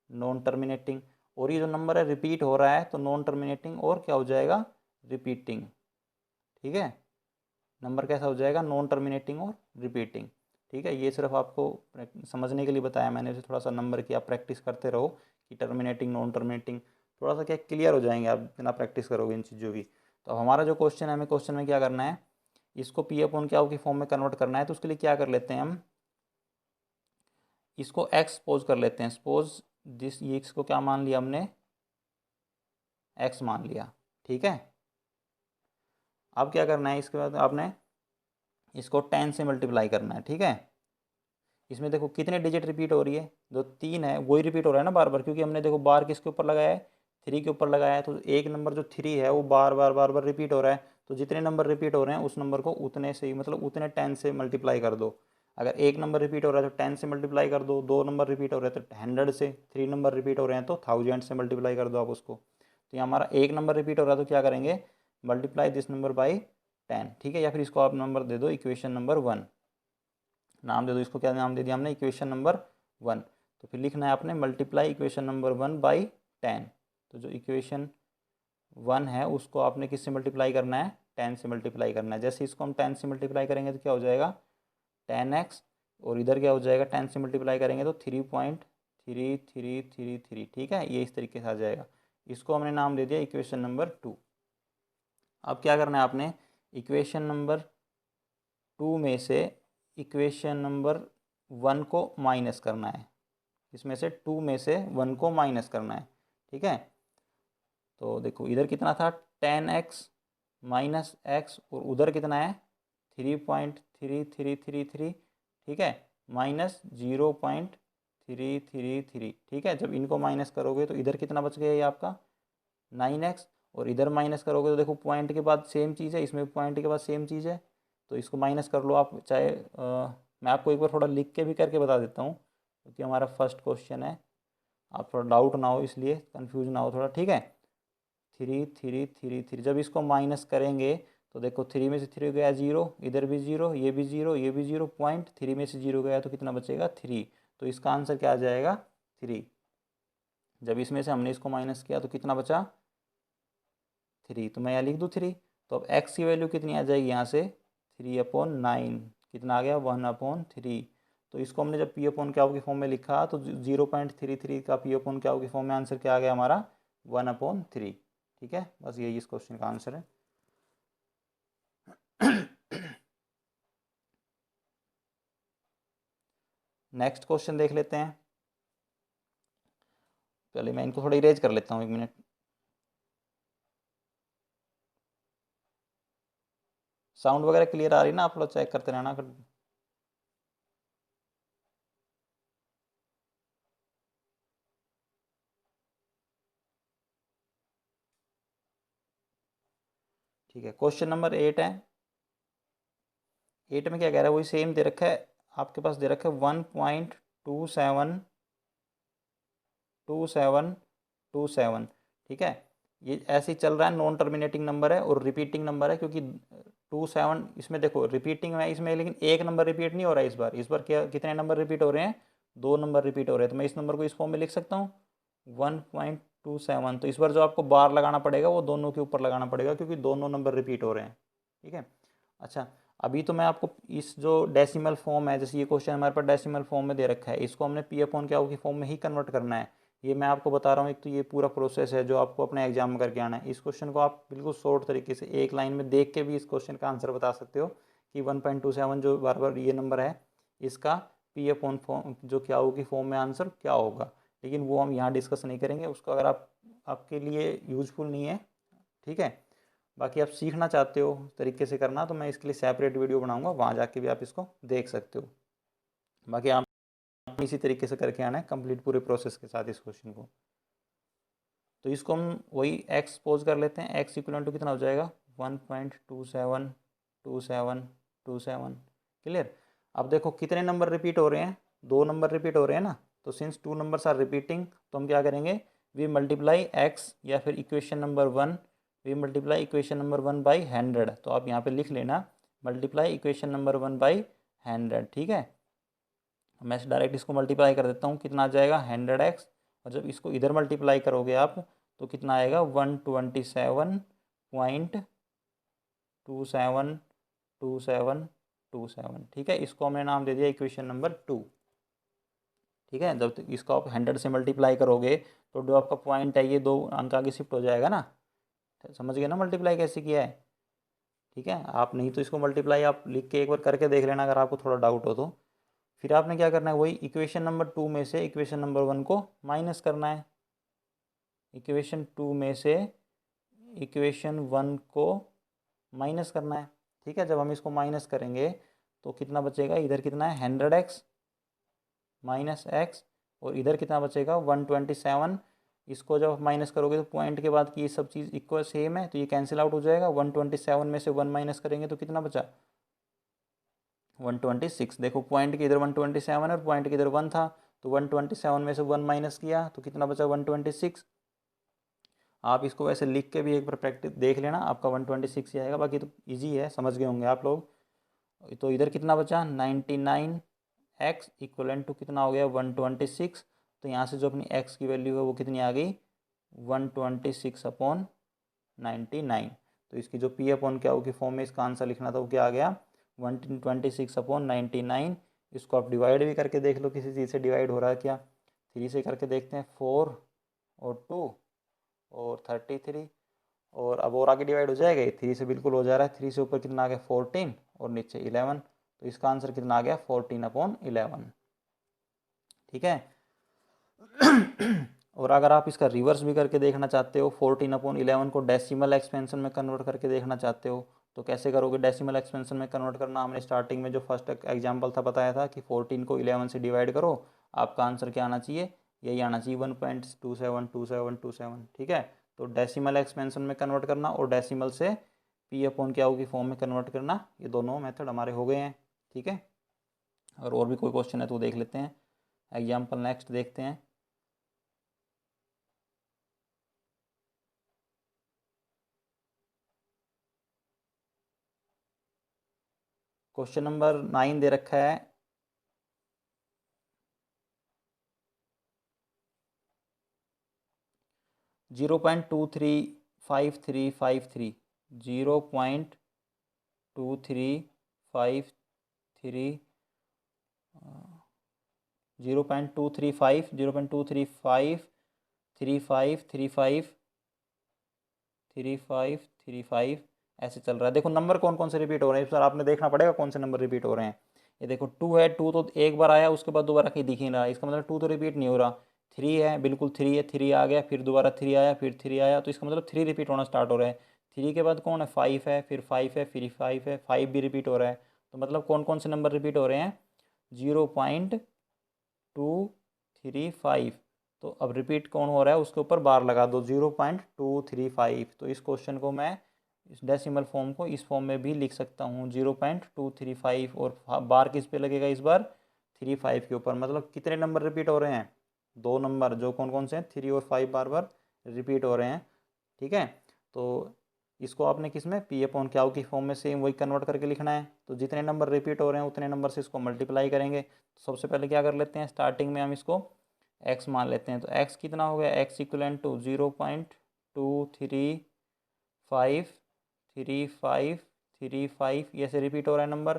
नॉन टर्मिनेटिंग। और ये जो नंबर है रिपीट हो रहा है, तो नॉन टर्मिनेटिंग और क्या हो जाएगा, रिपीटिंग, ठीक है। नंबर कैसा हो जाएगा, नॉन टर्मिनेटिंग और रिपीटिंग, ठीक है। ये सिर्फ आपको समझने के लिए बताया मैंने, इसे थोड़ा सा नंबर की आप प्रैक्टिस करते रहो कि टर्मिनेटिंग नॉन टर्मिनेटिंग, थोड़ा सा क्या क्लियर हो जाएंगे आप बिना प्रैक्टिस करोगे इन चीज़ों की। तो हमारा जो क्वेश्चन है, हमें क्वेश्चन में क्या करना है, इसको पी अपॉन क्या की फॉर्म में कन्वर्ट करना है, तो उसके लिए क्या कर लेते हैं हम, इसको x सपोज कर लेते हैं। सपोज दिस, ये x को क्या मान लिया हमने, x मान लिया, ठीक है। अब क्या करना है, इसके बाद आपने इसको 10 से मल्टीप्लाई करना है, ठीक है। इसमें देखो कितने डिजिट रिपीट हो रही है, जो 3 है वही रिपीट हो रहा है ना बार बार, क्योंकि हमने देखो बार किसके ऊपर लगाया है, 3 के ऊपर लगाया है। तो एक नंबर जो 3 है वो बार बार बार बार रिपीट हो रहा है। तो जितने नंबर रिपीट हो रहे हैं उस नंबर को उतने से ही, मतलब उतने 10 से मल्टीप्लाई कर दो। अगर एक नंबर रिपीट हो रहा है तो 10 से मल्टीप्लाई कर दो, 2 नंबर रिपीट हो रहे हैं तो 100 से, 3 नंबर रिपीट हो रहे हैं तो 1000 से मल्टीप्लाई कर दो आप उसको। तो यहाँ हमारा एक नंबर रिपीट हो रहा है तो क्या करेंगे, मल्टीप्लाई दिस नंबर बाई 10, ठीक है। या फिर इसको आप नंबर दे दो इक्वेशन नंबर 1, नाम दे दो इसको, क्या नाम दे दिया हमने, इक्वेशन नंबर 1। तो फिर लिखना है आपने मल्टीप्लाई इक्वेशन नंबर 1 बाई 10। तो जो इक्वेशन 1 है उसको आपने किससे मल्टीप्लाई करना है, 10 से मल्टीप्लाई करना है। जैसे इसको हम 10 से मल्टीप्लाई करेंगे तो क्या हो जाएगा 10x, और इधर क्या हो जाएगा 10 से मल्टीप्लाई करेंगे तो 3.3333, ठीक है। ये इस तरीके से आ जाएगा। इसको हमने नाम दे दिया इक्वेशन नंबर 2। अब क्या करना है आपने, इक्वेशन नंबर 2 में से इक्वेशन नंबर 1 को माइनस करना है। इसमें से 2 में से 1 को माइनस करना है, ठीक है। तो देखो इधर कितना था 10x माइनस एक्स, और उधर कितना है 3.3333, ठीक है, माइनस 0.333, ठीक है। जब इनको माइनस करोगे तो इधर कितना बच गया ये आपका 9x, और इधर माइनस करोगे तो देखो पॉइंट के बाद सेम चीज़ है, इसमें पॉइंट के बाद सेम चीज़ है। तो इसको माइनस कर लो आप, चाहे मैं आपको एक बार थोड़ा लिख के भी करके बता देता हूँ, क्योंकि हमारा फर्स्ट क्वेश्चन है, आप थोड़ा डाउट ना हो, इसलिए कंफ्यूज ना हो थोड़ा, ठीक है। 3 जब इसको माइनस करेंगे तो देखो 3 में से 3 गया 0, इधर भी 0, ये भी 0, ये भी 0, पॉइंट 3 में से 0 गया तो कितना बचेगा 3। तो इसका आंसर क्या आ जाएगा 3। जब इसमें से हमने इसको माइनस किया तो कितना बचा 3, तो मैं यहाँ लिख दूँ 3। तो अब x की वैल्यू कितनी आ जाएगी यहाँ से 3/9, कितना आ गया 1/3। तो इसको हमने जब p/क्या की फॉर्म में लिखा तो 0.33 का p/क्या की फॉर्म में आंसर क्या आ गया हमारा 1/3, ठीक है। बस यही इस क्वेश्चन का आंसर है। नेक्स्ट क्वेश्चन देख लेते हैं। पहले मैं इनको थोड़ा इरेज कर लेता हूँ, 1 मिनट। साउंड वगैरह क्लियर आ रही ना, आप लोग चेक करते रहना। ठीक है, क्वेश्चन नंबर 8 है। 8 में क्या कह रहा है, वही सेम दे रखा है आपके पास, दे रखा है 1.2727, ठीक है। ये ऐसे ही चल रहा है, नॉन टर्मिनेटिंग नंबर है और रिपीटिंग नंबर है, क्योंकि 27 इसमें देखो रिपीटिंग है इसमें, लेकिन एक नंबर रिपीट नहीं हो रहा है इस बार क्या, कितने नंबर रिपीट हो रहे हैं 2 नंबर रिपीट हो रहे हैं। तो मैं इस नंबर को इस फॉर्म में लिख सकता हूँ 1.27। तो इस बार जो आपको बार लगाना पड़ेगा वो दोनों के ऊपर लगाना पड़ेगा, क्योंकि दोनों नंबर रिपीट हो रहे हैं, ठीक है। अच्छा, अभी तो मैं आपको इस जो डेसिमल फॉर्म है, जैसे ये क्वेश्चन हमारे पास डेसिमल फॉर्म में दे रखा है, इसको हमने p/क्या की फॉर्म में ही कन्वर्ट करना है। ये मैं आपको बता रहा हूँ, एक तो ये पूरा प्रोसेस है जो आपको अपने एग्जाम में करके आना है। इस क्वेश्चन को आप बिल्कुल शॉर्ट तरीके से एक लाइन में देख के भी इस क्वेश्चन का आंसर बता सकते हो कि 1.27 जो बार बार ये नंबर है, इसका p/फॉर्म जो क्या होगी फॉर्म में आंसर क्या होगा। लेकिन वो हम यहाँ डिस्कस नहीं करेंगे उसको, अगर आपके लिए यूजफुल नहीं है, ठीक है। बाकी आप सीखना चाहते हो तरीके से करना तो मैं इसके लिए सेपरेट वीडियो बनाऊंगा, वहाँ जाके भी आप इसको देख सकते हो। बाकी आप इसी तरीके से करके आना है कंप्लीट पूरे प्रोसेस के साथ इस क्वेश्चन को। तो इसको हम वही x सपोज कर लेते हैं, x इक्वल टू कितना हो जाएगा 1.272727, क्लियर। अब देखो कितने नंबर रिपीट हो रहे हैं, 2 नंबर रिपीट हो रहे हैं ना। तो सिंस 2 नंबर्स आर रिपीटिंग तो हम क्या करेंगे, वी मल्टीप्लाई x, या फिर equation number 1 we multiply equation number 1 by 100। तो आप यहाँ पे लिख लेना मल्टीप्लाई इक्वेशन नंबर 1 बाई 100, ठीक है। मैं डायरेक्ट इसको मल्टीप्लाई कर देता हूँ, कितना आ जाएगा 100x, और जब इसको इधर मल्टीप्लाई करोगे आप तो कितना आएगा 127.2727, ठीक है। इसको हमने नाम दे दिया इक्वेशन नंबर 2, ठीक है। जब इसको आप 100 से मल्टीप्लाई करोगे तो जो आपका पॉइंट है ये 2 अंक आगे शिफ्ट हो जाएगा ना। समझ गए ना मल्टीप्लाई कैसे किया है, ठीक है। आप नहीं तो इसको मल्टीप्लाई आप लिख के एक बार करके देख लेना अगर आपको थोड़ा डाउट हो तो। फिर आपने क्या करना है, वही इक्वेशन नंबर 2 में से इक्वेशन नंबर 1 को माइनस करना है। इक्वेशन 2 में से इक्वेशन 1 को माइनस करना है। ठीक है, जब हम इसको माइनस करेंगे तो कितना बचेगा, इधर कितना है 100x माइनस एक्स, और इधर कितना बचेगा 127। इसको जब माइनस करोगे तो पॉइंट के बाद की ये सब चीज़ इक्वल सेम है तो ये कैंसिल आउट हो जाएगा। 127 में से 1 माइनस करेंगे तो कितना बचा 126। देखो पॉइंट के इधर 127 है और पॉइंट के इधर 1 था, तो 127 में से 1 माइनस किया तो कितना बचा 126। आप इसको वैसे लिख के भी एक बार प्रैक्टिस देख लेना, आपका 126 ही आएगा। बाकी तो इजी है, समझ गए होंगे आप लोग। तो इधर कितना बचा 99x इक्वलेंट टू कितना हो गया 126। तो यहाँ से जो अपनी x की वैल्यू है वो कितनी आ गई 126/99। तो इसकी जो p अपॉन क्या होगी फॉर्म में इसका आंसर लिखना था वो क्या आ गया 126/99। इसको आप डिवाइड भी करके देख लो, किसी चीज़ से डिवाइड हो रहा है क्या। 3 से करके देखते हैं, 4 और 2 और 33, और अब और आगे डिवाइड हो जाएगा। ये 3 से बिल्कुल हो जा रहा है। 3 से ऊपर कितना आ गया 14 और नीचे 11, तो इसका आंसर कितना आ गया 14/11। ठीक है। और अगर आप इसका रिवर्स भी करके देखना चाहते हो, 14/11 को डेसिमल एक्सपेंशन में कन्वर्ट करके देखना चाहते हो तो कैसे करोगे। डेसिमल एक्सपेंशन में कन्वर्ट करना हमने स्टार्टिंग में जो फर्स्ट एग्जाम्पल था बताया था कि 14 को 11 से डिवाइड करो, आपका आंसर क्या आना चाहिए, यही आना चाहिए 1.272727। ठीक है, तो डेसिमल एक्सपेंशन में कन्वर्ट करना और डेसिमल से पी अपॉन क्या होगी फॉर्म में कन्वर्ट करना, ये दोनों मेथड हमारे हो गए हैं। ठीक है, और भी कोई क्वेश्चन है तो देख लेते हैं। एग्जाम्पल नेक्स्ट देखते हैं। क्वेश्चन नंबर 9 दे रखा है, zero point two three five three five three 0.2353 0.235 0.235 ऐसे चल रहा है। देखो नंबर कौन कौन से रिपीट हो रहे हैं, इस बार आपने देखना पड़ेगा कौन से नंबर रिपीट हो रहे हैं। ये देखो 2 है, 2 तो एक बार आया उसके बाद दोबारा कहीं दिख नहीं रहा, इसका मतलब 2 तो रिपीट नहीं हो रहा। 3 है, बिल्कुल 3 है, 3 आ गया, फिर दोबारा 3 आया, फिर 3 आया, तो इसका मतलब 3 रिपीट होना स्टार्ट हो रहा है। 3 के बाद कौन है 5 है, फिर 5 है, फिर 5 है, 5 भी रिपीट हो रहा है। तो मतलब कौन कौन से नंबर रिपीट हो रहे हैं 0.235। तो अब रिपीट कौन हो रहा है उसके ऊपर बार लगा दो 0.235। तो इस क्वेश्चन को मैं इस डेसिमल फॉर्म को इस फॉर्म में भी लिख सकता हूँ 0.235, और बार किस पे लगेगा इस बार 35 के ऊपर। मतलब कितने नंबर रिपीट हो रहे हैं 2 नंबर, जो कौन कौन से हैं 3 और 5 बार बार रिपीट हो रहे हैं। ठीक है, तो इसको आपने किस में पी अपॉन क्याउ की फॉर्म में सेम वही कन्वर्ट करके लिखना है। तो जितने नंबर रिपीट हो रहे हैं उतने नंबर से इसको मल्टीप्लाई करेंगे। तो सबसे पहले क्या कर लेते हैं, स्टार्टिंग में हम इसको x मान लेते हैं। तो x कितना हो गया, x इक्वलेंट टू 0.2353535 ये से रिपीट हो रहा है नंबर।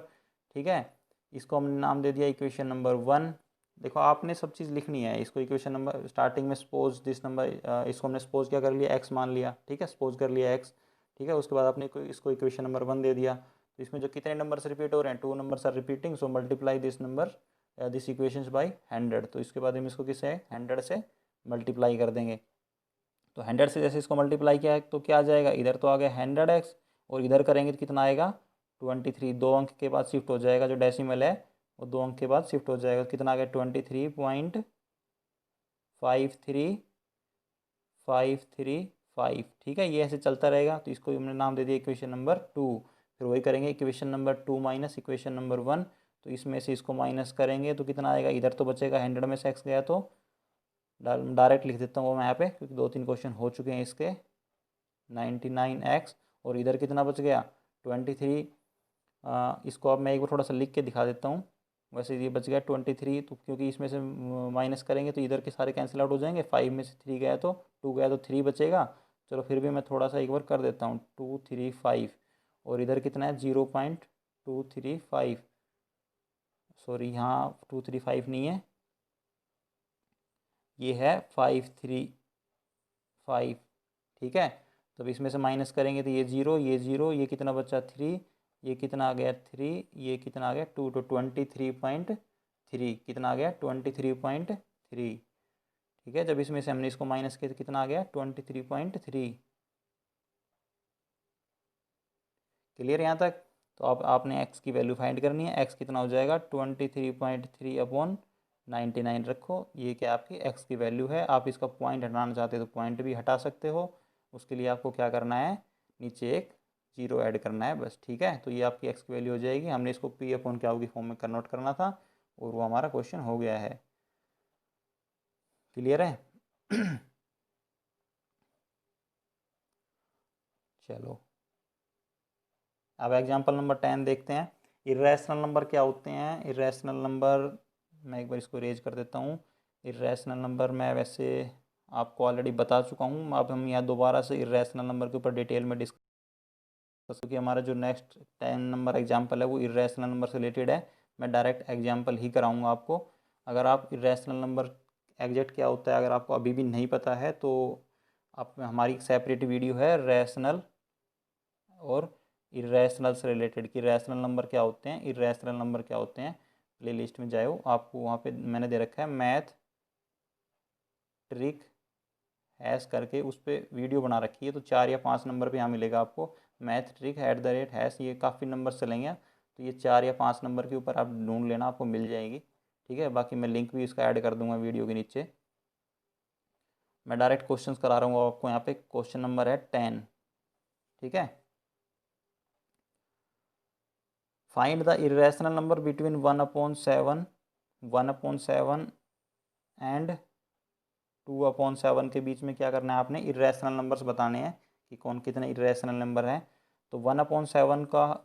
ठीक है, इसको हमने नाम दे दिया इक्वेशन नंबर 1। देखो आपने सब चीज़ लिखनी है इसको, इक्वेशन नंबर स्टार्टिंग में सपोज दिस नंबर, इसको हमने सपोज क्या कर लिया x मान लिया। ठीक है, सपोज कर लिया x। ठीक है, उसके बाद आपने इसको इक्वेशन नंबर 1 दे दिया। तो इसमें जो कितने नंबर से रिपीट हो रहे हैं 2 numbers are repeating, so multiply this number this equations by 100। तो इसके बाद हम इसको किससे 100 से मल्टीप्लाई कर देंगे। तो 100 से जैसे इसको मल्टीप्लाई किया है तो क्या आ जाएगा, इधर तो आ गया 100x, और इधर करेंगे तो कितना आएगा 23। 2 अंक के बाद शिफ्ट हो जाएगा, जो डेसिमल है वो 2 अंक के बाद शिफ्ट हो जाएगा। कितना आ गया 23.53535। ठीक है, ये ऐसे चलता रहेगा। तो इसको हमने नाम दे दिया इक्वेशन नंबर 2। फिर वही करेंगे equation number 2 minus equation number 1। तो इसमें से इसको माइनस करेंगे तो कितना आएगा, इधर तो बचेगा 100 में से x गया तो डायरेक्ट लिख देता हूँ मैं यहाँ पे, क्योंकि 2-3 क्वेश्चन हो चुके हैं इसके। 99x, और इधर कितना बच गया 23। इसको अब मैं एक बार थोड़ा सा लिख के दिखा देता हूँ। वैसे ये बच गया 23, तो क्योंकि इसमें से माइनस करेंगे तो इधर के सारे कैंसिल आउट हो जाएंगे। 5 में से 3 गया तो 2 गया तो 3 बचेगा। चलो फिर भी मैं थोड़ा सा एक बार कर देता हूँ 235, और इधर कितना है 0.235। सॉरी, यहाँ 235 नहीं है, ये है 535। ठीक है, तो अब इसमें से माइनस करेंगे तो ये 0, ये 0, ये कितना बचा 3, ये कितना आ गया 3, ये कितना आ गया 2, तो 3 कितना आ गया 23.3। ठीक है, जब इसमें से हमने इसको माइनस किया तो कितना आ गया 23.3। क्लियर यहाँ तक। तो अब आपने x की वैल्यू फाइंड करनी है। x कितना हो जाएगा 23.3/99 रखो। ये क्या आपकी x की वैल्यू है। आप इसका पॉइंट हटाना चाहते हो तो पॉइंट भी हटा सकते हो। उसके लिए आपको क्या करना है, नीचे एक जीरो ऐड करना है बस। ठीक है, तो ये आपकी x की वैल्यू हो जाएगी। हमने इसको p/q की फॉर्म में कन्वर्ट करना था और वो हमारा क्वेश्चन हो गया है। क्लियर है। चलो अब एग्जाम्पल नंबर 10 देखते हैं। इरेशनल नंबर क्या होते हैं। इरेशनल नंबर, मैं एक बार इसको रेज कर देता हूँ। इरेशनल नंबर मैं वैसे आपको ऑलरेडी बता चुका हूँ। अब हम यहाँ दोबारा से इरेशनल नंबर के ऊपर डिटेल में डिस्कस, क्योंकि हमारा जो नेक्स्ट 10 नंबर एग्जाम्पल है वो इरेशनल नंबर से रिलेटेड है। मैं डायरेक्ट एग्जाम्पल ही कराऊँगा आपको। अगर आप इरेशनल नंबर एग्जैक्ट क्या होता है अगर आपको अभी भी नहीं पता है तो आप, हमारी सेपरेट वीडियो है रैशनल और इरेशनल से रिलेटेड कि रैशनल नंबर क्या होते हैं, इरेशनल नंबर क्या होते हैं। प्ले लिस्ट में जाओ, आपको वहाँ पे मैंने दे रखा है मैथ ट्रिक हैश करके, उस पर वीडियो बना रखी है। तो 4 या 5 नंबर पे यहाँ मिलेगा आपको मैथ ट्रिक @ हैश। ये काफ़ी नंबर चलेंगे, तो ये 4 या 5 नंबर के ऊपर आप ढूंढ लेना, आपको मिल जाएगी। ठीक है, बाकी मैं लिंक भी इसका ऐड कर दूंगा वीडियो के नीचे। मैं डायरेक्ट क्वेश्चन करा रहा हूँ आपको। यहाँ पे क्वेश्चन नंबर है 10। ठीक है, find the irrational number between 1/7 and 2/7 के बीच में क्या करना है आपने, इरेशनल नंबर्स बताने हैं कि कौन कितने इरेशनल नंबर हैं। तो 1/7 का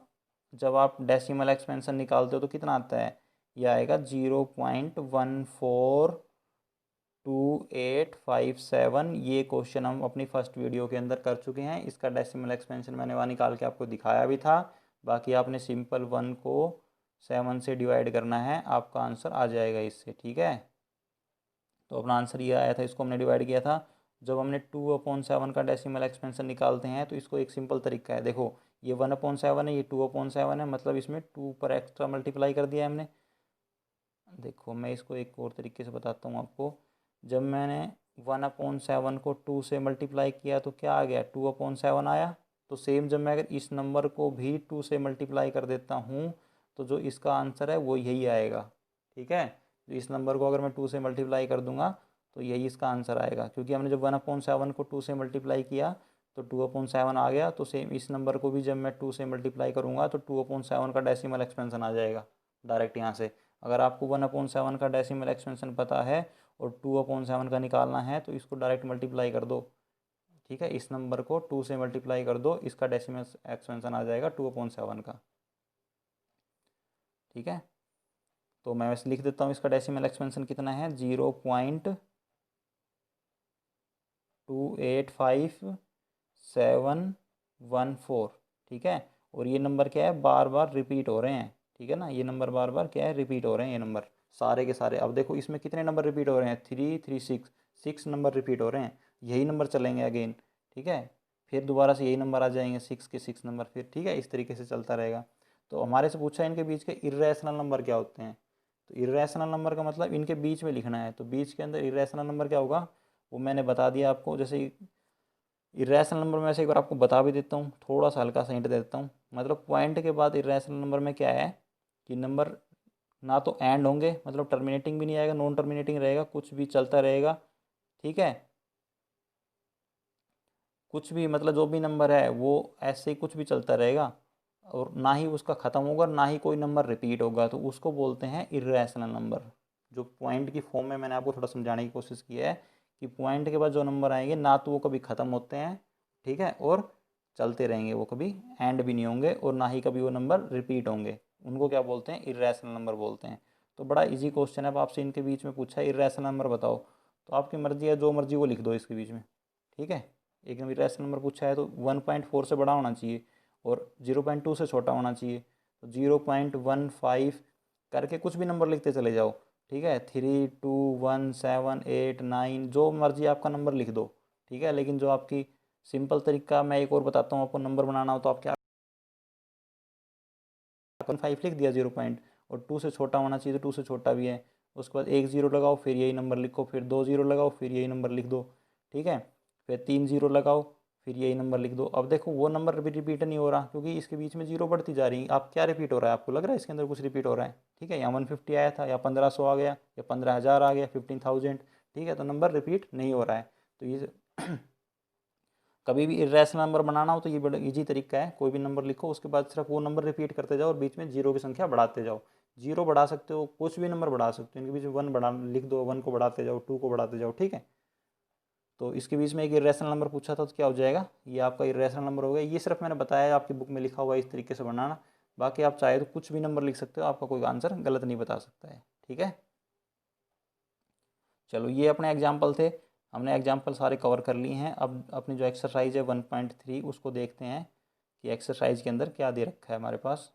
जब आप डेसिमल एक्सपेंशन निकालते हो तो कितना आता है, यह आएगा 0.142857। ये क्वेश्चन हम अपनी फर्स्ट वीडियो के अंदर कर चुके हैं। इसका डेसिमल एक्सपेंशन मैंने वहाँ निकाल के आपको दिखाया भी था। बाकी आपने सिंपल 1 को 7 से डिवाइड करना है, आपका आंसर आ जाएगा इससे। ठीक है, तो अपना आंसर ये आया था, इसको हमने डिवाइड किया था। जब हमने 2/7 का डेसिमल एक्सपेंशन निकालते हैं तो इसको एक सिंपल तरीका है। देखो ये 1/7 है, ये 2/7 है, मतलब इसमें 2 पर एक्स्ट्रा मल्टीप्लाई कर दिया है हमने। देखो मैं इसको एक और तरीके से बताता हूँ आपको। जब मैंने 1/7 को 2 से मल्टीप्लाई किया तो क्या आ गया 2/7 आया। तो सेम जब मैं अगर इस नंबर को भी 2 से मल्टीप्लाई कर देता हूँ तो जो इसका आंसर है वो यही आएगा। ठीक है, तो इस नंबर को अगर मैं 2 से मल्टीप्लाई कर दूंगा तो यही इसका आंसर आएगा, क्योंकि हमने जब 1/7 को 2 से मल्टीप्लाई किया तो 2/7 आ गया। तो सेम इस नंबर को भी जब मैं 2 से मल्टीप्लाई करूँगा तो 2/7 का डेसिमल एक्सपेंशन आ जाएगा डायरेक्ट यहाँ से। अगर आपको 1/7 का डेसिमल एक्सपेंशन पता है और 2/7 का निकालना है तो इसको डायरेक्ट मल्टीप्लाई कर दो। ठीक है, इस नंबर को 2 से मल्टीप्लाई कर दो, इसका डेसिमल एक्सपेंशन आ जाएगा 2/7 का। ठीक है, तो मैं वैसे लिख देता हूँ इसका डेसिमल एक्सपेंशन कितना है 0.285714। ठीक है, और ये नंबर क्या है बार बार रिपीट हो रहे हैं। ठीक है ना, ये नंबर बार बार क्या है रिपीट हो रहे हैं ये नंबर सारे के सारे। अब देखो इसमें कितने नंबर रिपीट हो रहे हैं 3 3 6, 6 नंबर रिपीट हो रहे हैं। यही नंबर चलेंगे अगेन। ठीक है, फिर दोबारा से यही नंबर आ जाएंगे 6 के 6 नंबर फिर। ठीक है, इस तरीके से चलता रहेगा। तो हमारे से पूछा है इनके बीच के इरेशनल नंबर क्या होते हैं। तो इरेशनल नंबर का मतलब इनके बीच में लिखना है। तो बीच के अंदर इरेशनल नंबर क्या होगा वो मैंने बता दिया आपको। जैसे इरेशनल नंबर में से एक बार आपको बता भी देता हूँ, थोड़ा सा हल्का सा हिंट दे देता हूँ। मतलब पॉइंट के बाद इरेशनल नंबर में क्या है कि नंबर ना तो एंड होंगे, मतलब टर्मिनेटिंग भी नहीं आएगा, नॉन टर्मिनेटिंग रहेगा, कुछ भी चलता रहेगा। ठीक है, कुछ भी मतलब जो भी नंबर है वो ऐसे ही कुछ भी चलता रहेगा और ना ही उसका ख़त्म होगा ना ही कोई नंबर रिपीट होगा, तो उसको बोलते हैं इरेशनल नंबर। जो पॉइंट की फॉर्म में मैंने आपको थोड़ा समझाने की कोशिश की है कि पॉइंट के बाद जो नंबर आएंगे ना तो वो कभी ख़त्म होते हैं, ठीक है, और चलते रहेंगे, वो कभी एंड भी नहीं होंगे और ना ही कभी वो नंबर रिपीट होंगे, उनको क्या बोलते हैं इरेशनल नंबर बोलते हैं। तो बड़ा इजी क्वेश्चन है। अब आपसे इनके बीच में पूछा है इरेशनल नंबर बताओ, तो आपकी मर्जी है जो मर्जी वो लिख दो इसके बीच में। ठीक है, एक इरेशनल नंबर पूछा है तो 1.4 से बड़ा होना चाहिए और 0.2 से छोटा होना चाहिए। तो 0.15 करके कुछ भी नंबर लिखते चले जाओ। ठीक है, 3 2 1 7 8 9 जो मर्जी आपका नंबर लिख दो। ठीक है, लेकिन जो आपकी सिंपल तरीका मैं एक और बताता हूँ आपको नंबर बनाना हो तो आप क्या 5 लिख दिया 0 पॉइंट और 2 से छोटा होना चाहिए तो 2 से छोटा भी है। उसके बाद 1 0 लगाओ, फिर यही नंबर लिखो, फिर 2 0 लगाओ, फिर यही नंबर लिख दो, ठीक है। फिर 3 0 लगाओ, फिर यही नंबर लिख दो। अब देखो वो नंबर भी रिपीट नहीं हो रहा क्योंकि इसके बीच में जीरो बढ़ती जा रही है। आप क्या रिपीट हो रहा है, आपको लग रहा है इसके अंदर कुछ रिपीट हो रहा है, ठीक है। या 150 आया था, या 1500 आ गया, या 15,000 आ गया, 15,000, ठीक है। तो नंबर रिपीट नहीं हो रहा है। तो ये कभी भी इरेशनल नंबर बनाना हो तो ये बड़ा ईजी तरीका है। कोई भी नंबर लिखो, उसके बाद सिर्फ वो नंबर रिपीट करते जाओ और बीच में जीरो की संख्या बढ़ाते जाओ। जीरो बढ़ा सकते हो, कुछ भी नंबर बढ़ा सकते हो, इनके बीच में वन बढ़ा लिख दो, वन को बढ़ाते जाओ, टू को बढ़ाते जाओ, ठीक है। तो इसके बीच में एक इरेशनल नंबर पूछा था तो क्या हो जाएगा, ये आपका इरेशनल नंबर हो गया। ये सिर्फ मैंने बताया, आपकी बुक में लिखा हुआ है इस तरीके से बनाना। बाकी आप चाहे तो कुछ भी नंबर लिख सकते हो, आपका कोई आंसर गलत नहीं बता सकता है, ठीक है। चलो ये अपने एग्जाम्पल थे, हमने एग्जाम्पल सारे कवर कर लिए हैं। अब अपनी जो एक्सरसाइज है 1.3 उसको देखते हैं कि एक्सरसाइज के अंदर क्या दे रखा है हमारे पास।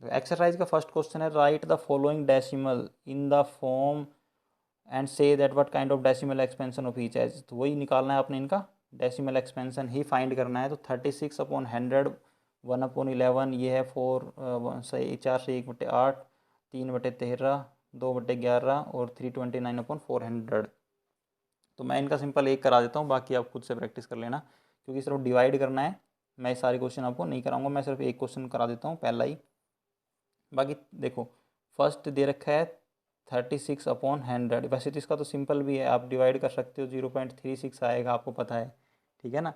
एक्सरसाइज का फर्स्ट क्वेश्चन है, write the following decimal in the form and say that what kind of decimal expansion of each has. तो वही निकालना है अपने, इनका डेसिमल एक्सपेंशन ही फाइंड करना है। तो 36/100, 1/11, ये है 4 सही 4 से 1/8, 3/13, 2/11 और 329/400। तो मैं इनका सिंपल एक करा देता हूँ, बाकी आप खुद से प्रैक्टिस कर लेना क्योंकि सिर्फ डिवाइड करना है। मैं सारे क्वेश्चन आपको नहीं कराऊंगा, मैं सिर्फ एक क्वेश्चन करा देता हूँ पहला ही। बाकी देखो फर्स्ट दे रखा है 36/100। वैसे तो इसका तो सिंपल भी है, आप डिवाइड कर सकते हो, 0.36 आएगा, आपको पता है, ठीक है ना।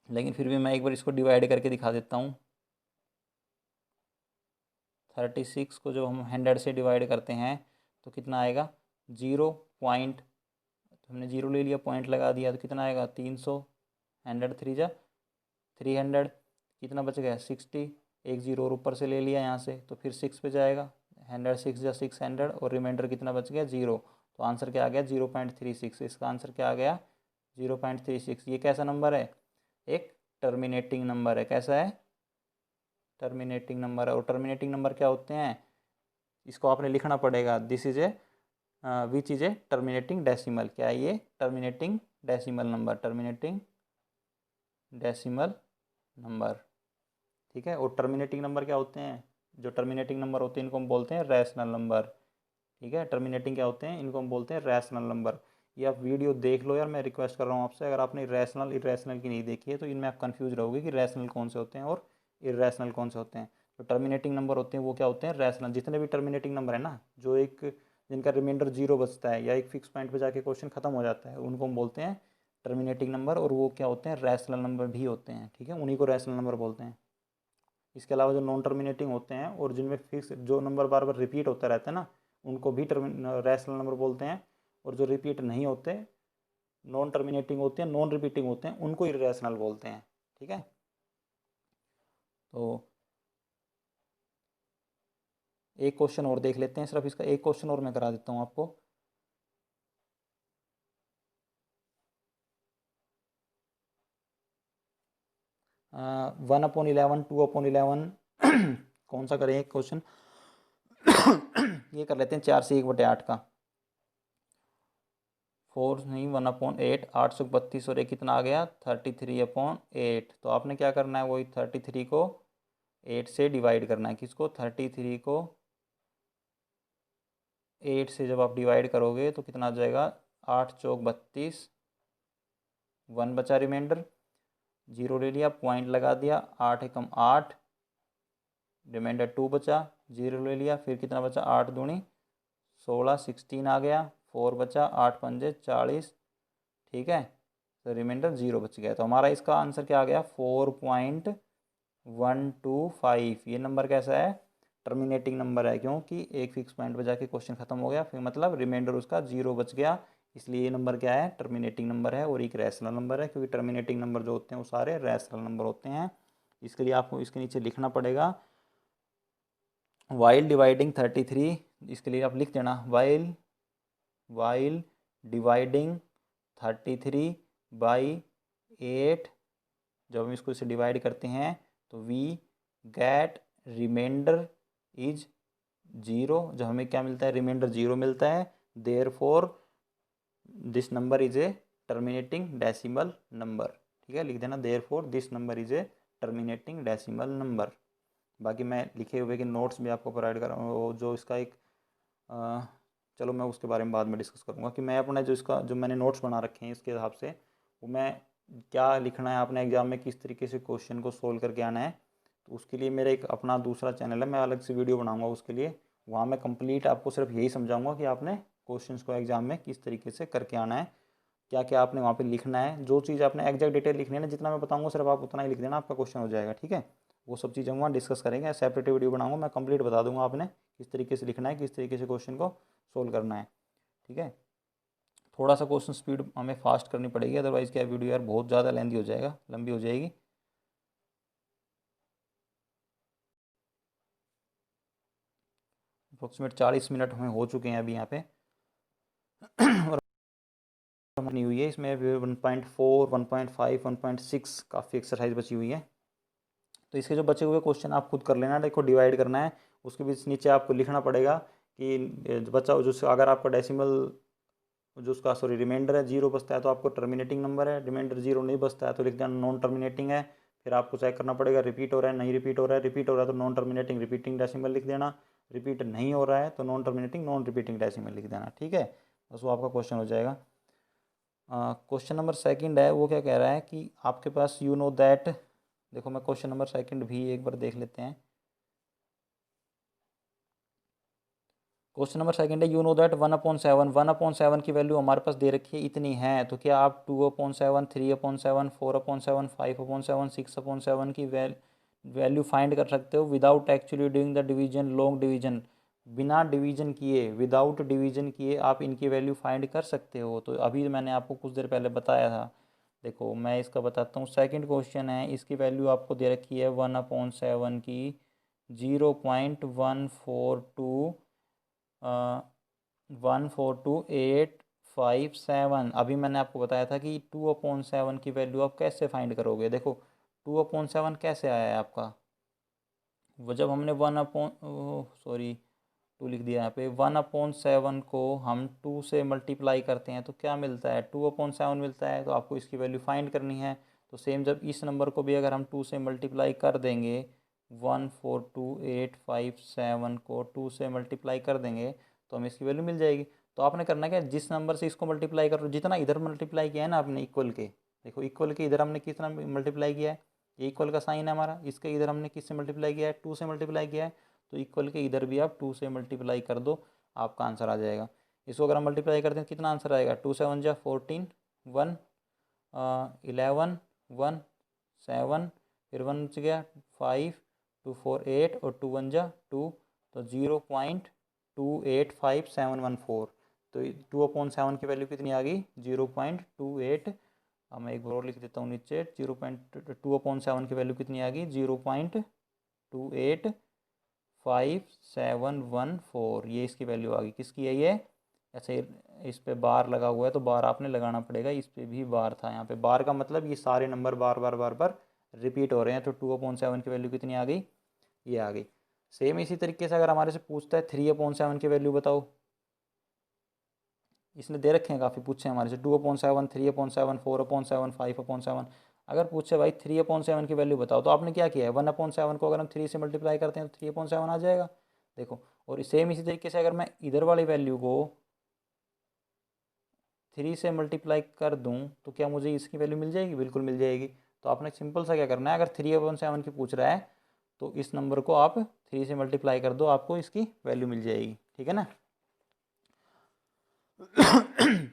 लेकिन फिर भी मैं एक बार इसको डिवाइड करके दिखा देता हूँ। 36 को जब हम 100 से डिवाइड करते हैं तो कितना आएगा, 0. तो हमने जीरो ले लिया, पॉइंट लगा दिया, तो कितना आएगा 300, 100 3 जा 300, कितना बच गया 60, एक जीरो और ऊपर से ले लिया यहाँ से, तो फिर 6 पे जाएगा, 100 6 जा 600 और रिमाइंडर कितना बच गया 0। तो आंसर क्या आ गया 0.36। इसका आंसर क्या आ गया 0.36। ये कैसा नंबर है, एक टर्मिनेटिंग नंबर है। कैसा है, टर्मिनेटिंग नंबर है। और टर्मिनेटिंग नंबर क्या होते हैं, इसको आपने लिखना पड़ेगा, this is A which is a terminating decimal. क्या है ये, terminating decimal number, terminating decimal number, ठीक है। और टर्मिनेटिंग नंबर क्या होते हैं, जो टर्मिनेटिंग नंबर होते हैं इनको हम बोलते हैं रैशनल नंबर, ठीक है। टर्मिनेटिंग क्या होते हैं, इनको हम बोलते हैं रैशनल नंबर। ये आप वीडियो देख लो यार, मैं रिक्वेस्ट कर रहा हूँ आपसे, अगर आपने रैशनल इरेशनल की नहीं देखी है तो इनमें आप कंफ्यूज रहोगे कि रैशनल कौन से होते हैं और इरेशनल कौन से होते हैं। तो टर्मिनेटिंग नंबर होते हैं वो क्या होते हैं, रैशनल। जितने भी टर्मिनेटिंग नंबर है ना, जो एक जिनका रिमाइंडर जीरो बचता है या एक फिक्स पॉइंट पे जाके क्वेश्चन खत्म हो जाता है, उनको हम बोलते हैं टर्मिनेटिंग नंबर। और वो क्या होते हैं, रैशनल नंबर भी होते हैं, ठीक है, उन्हीं को रैशनल नंबर बोलते हैं। इसके अलावा जो नॉन टर्मिनेटिंग होते हैं और जिनमें फिक्स जो नंबर बार बार रिपीट होता रहता है ना, उनको भी रैशनल नंबर बोलते हैं। और जो रिपीट नहीं होते, नॉन टर्मिनेटिंग होते हैं, नॉन रिपीटिंग होते हैं, उनको इरेशनल बोलते हैं, ठीक है। तो एक क्वेश्चन और देख लेते हैं, सिर्फ इसका एक क्वेश्चन और मैं करा देता हूँ आपको। 1/11, 2/11 कौन सा करें एक क्वेश्चन ये कर लेते हैं 4 से 1/8 का। 4 नहीं, 1/8, 832 और एक कितना आ गया 33/8। तो आपने क्या करना है, वही 33 को 8 से डिवाइड करना है। किसको, 33 को 8 से जब आप डिवाइड करोगे तो कितना आ जाएगा, 8 चौक 32, 1 बचा रिमाइंडर, जीरो ले लिया, पॉइंट लगा दिया, 8 एकम 8, रिमाइंडर 2 बचा, जीरो ले लिया, फिर कितना बचा 8 दूनी 16, 16 आ गया, 4 बचा, 8 पंजे 40, ठीक है। तो रिमाइंडर 0 बच गया। तो हमारा इसका आंसर क्या आ गया 4.125। ये नंबर कैसा है, टर्मिनेटिंग नंबर है, क्योंकि एक फिक्स पॉइंट पर जाके क्वेश्चन खत्म हो गया, फिर मतलब रिमाइंडर उसका 0 बच गया, इसलिए ये नंबर क्या है, टर्मिनेटिंग नंबर है और एक रैशनल नंबर है। क्योंकि टर्मिनेटिंग नंबर जो होते हैं वो सारे रैशनल नंबर होते हैं। इसके लिए आपको इसके नीचे लिखना पड़ेगा वाइल डिवाइडिंग 33। इसके लिए आप लिख देना वाइल डिवाइडिंग 33/8। जब हम इसको इसे डिवाइड करते हैं तो वी गेट रिमाइंडर इज 0। जब हमें क्या मिलता है, रिमाइंडर 0 मिलता है। Therefore this number is a terminating decimal number, ठीक है, लिख देना therefore this number is a terminating decimal number. बाकी मैं लिखे हुए के नोट्स भी आपको प्रोवाइड कर रहा हूँ, वो जो इसका एक चलो मैं उसके बारे में बाद में डिस्कस करूँगा कि मैं अपना जो इसका जो मैंने नोट्स बना रखे हैं इसके हिसाब से वो मैं क्या लिखना है आपने एग्ज़ाम में, किस तरीके से क्वेश्चन को सोल्व करके आना है। तो उसके लिए मेरा एक अपना दूसरा चैनल है, मैं अलग से वीडियो बनाऊंगा उसके लिए। वहाँ मैं कंप्लीट आपको सिर्फ यही समझाऊंगा कि आपने क्वेश्चंस को एग्जाम में किस तरीके से करके आना है, क्या क्या आपने वहाँ पे लिखना है। जो चीज़ आपने एग्जैक्ट डिटेल लिखनी है ना, जितना मैं बताऊंगा सिर्फ आप उतना ही लिख देना, आपका क्वेश्चन हो जाएगा। ठीक है, वो सब चीज़ें हम वहाँ डिस्कस करेंगे, सेपरेट वीडियो बनाऊंगा, मैं कंप्लीट बता दूंगा आपने किस तरीके से लिखना है, किस तरीके से क्वेश्चन को सोल्व करना है। ठीक है, थोड़ा सा क्वेश्चन स्पीड हमें फास्ट करनी पड़ेगी, अदरवाइज़ क्या वीडियो यार बहुत ज़्यादा लेंदी हो जाएगा, लंबी हो जाएगी। अप्रोक्सीमेट 40 मिनट हमें हो चुके हैं अभी यहाँ पे और बनी हुई है इसमें 1.4 1.5 1.6 काफ़ी एक्सरसाइज बची हुई है। तो इसके जो बचे हुए क्वेश्चन आप खुद कर लेना, देखो डिवाइड करना है, उसके बीच नीचे आपको लिखना पड़ेगा कि बचा जो अगर आपका डेसिमल जो उसका सॉरी रिमाइंडर है 0 बचता है तो आपको टर्मिनेटिंग नंबर है, रिमाइंडर 0 नहीं बचता है तो लिख देना नॉन टर्मिनेटिंग है। फिर आपको चेक करना पड़ेगा रिपीट हो रहा है नहीं रिपीट हो रहा है, रिपीट हो रहा है तो नॉन टर्मिनेटिंग रिपीटिंग डेसिमल लिख देना, रिपीट नहीं हो रहा है तो non terminating non repeating decimal लिख देना। ठीक है, बस वो आपका क्वेश्चन हो जाएगा। क्वेश्चन नंबर सेकंड है, वो क्या कह रहा है कि आपके पास यू नो दैट, देखो मैं क्वेश्चन नंबर सेकंड भी एक बार देख लेते हैं। क्वेश्चन नंबर सेकंड है, यू नो दैट 1/7 1/7 की वैल्यू हमारे पास दे रखी है इतनी है, तो क्या आप 2/7 3/7 4/7 5/7 6/7 की वैल्यू फाइंड कर सकते हो without actually doing the division long division, बिना डिवीजन किए विदाउट डिवीजन किए आप इनकी वैल्यू फाइंड कर सकते हो। तो अभी मैंने आपको कुछ देर पहले बताया था, देखो मैं इसका बताता हूँ। सेकंड क्वेश्चन है, इसकी वैल्यू आपको दे रखी है 1/7 की 0.142 142,857। अभी मैंने आपको बताया था कि 2/7 की वैल्यू आप कैसे फाइंड करोगे। देखो 2/7 कैसे आया है आपका, वो जब हमने 2 लिख दिया यहाँ पे, 1/7 को हम 2 से मल्टीप्लाई करते हैं तो क्या मिलता है 2/7 मिलता है, तो आपको इसकी वैल्यू फाइंड करनी है। तो सेम जब इस नंबर को भी अगर हम 2 से मल्टीप्लाई कर देंगे, 142,857 को 2 से मल्टीप्लाई कर देंगे तो हमें इसकी वैल्यू मिल जाएगी। तो आपने करना क्या, जिस नंबर से इसको मल्टीप्लाई कर रहे हो, जितना इधर मल्टीप्लाई किया है ना आपने इक्वल के, देखो इक्वल के इधर हमने कितना मल्टीप्लाई किया है, ये इक्वल का साइन है हमारा, इसके इधर हमने किससे मल्टीप्लाई किया है 2 से मल्टीप्लाई किया है, तो इक्वल के इधर भी आप 2 से मल्टीप्लाई कर दो, आपका आंसर आ जाएगा। इसको अगर हम मल्टीप्लाई करते हैं कितना आंसर आएगा, 2 7 जा 14 1 11 1 7, फिर 1 बच गया 5 2 4 8 और 2 1 जा 2, तो 0.285714। तो 2/7 की वैल्यू कितनी आ गई 0.28, मैं एक बार और लिख देता हूँ नीचे, 2/7 की वैल्यू कितनी आ गई 0.285714, ये इसकी वैल्यू आ गई। किसकी है ये, ऐसे इस पे बार लगा हुआ है तो बार आपने लगाना पड़ेगा, इस पे भी बार था, यहाँ पे बार का मतलब ये सारे नंबर बार बार बार बार रिपीट हो रहे हैं। तो 2/7 की वैल्यू कितनी आ गई, ये आ गई। सेम इसी तरीके से अगर हमारे से पूछता है 3/7 की वैल्यू बताओ, इसने दे रखे हैं काफ़ी पूछे हमारे से 2/7 3/7 4/7 5/7। अगर पूछे भाई 3/7 की वैल्यू बताओ, तो आपने क्या किया है 1/7 को अगर हम 3 से मल्टीप्लाई करते हैं तो 3/7 आ जाएगा। देखो, और सेम इसी तरीके से अगर मैं इधर वाली वैल्यू को 3 से मल्टीप्लाई कर दूं तो क्या मुझे इसकी वैल्यू मिल जाएगी, बिल्कुल मिल जाएगी। तो आपने सिंपल सा क्या करना है, अगर 3/7 की पूछ रहा है तो इस नंबर को आप 3 से मल्टीप्लाई कर दो, आपको इसकी वैल्यू मिल जाएगी। ठीक है ना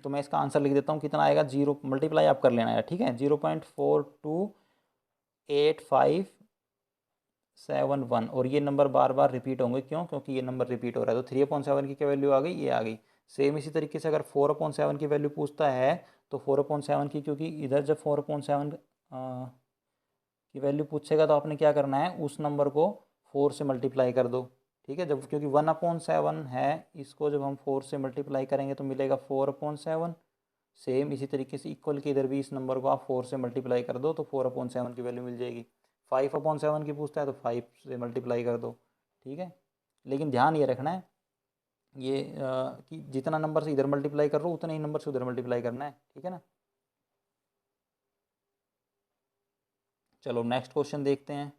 तो मैं इसका आंसर लिख देता हूँ, कितना आएगा, 0 मल्टीप्लाई आप कर लेना है, ठीक है, 0.428571, और ये नंबर बार बार रिपीट होंगे, क्यों, क्योंकि ये नंबर रिपीट हो रहा है। तो 3/7 की क्या वैल्यू आ गई, ये आ गई। सेम इसी तरीके से अगर 4/7 की वैल्यू पूछता है तो 4/7 की, क्योंकि इधर जब 4/7 की वैल्यू पूछेगा तो आपने क्या करना है, उस नंबर को 4 से मल्टीप्लाई कर दो। ठीक है, जब क्योंकि 1/7 है, इसको जब हम 4 से मल्टीप्लाई करेंगे तो मिलेगा 4/7। सेम इसी तरीके से इक्वल के इधर भी इस नंबर को आप 4 से मल्टीप्लाई कर दो तो 4/7 की वैल्यू मिल जाएगी। 5/7 की पूछता है तो 5 से मल्टीप्लाई कर दो। ठीक है, लेकिन ध्यान ये रखना है ये कि जितना नंबर से इधर मल्टीप्लाई कर रहे हो उतना ही नंबर से उधर मल्टीप्लाई करना है। ठीक है ना, चलो नेक्स्ट क्वेश्चन देखते हैं।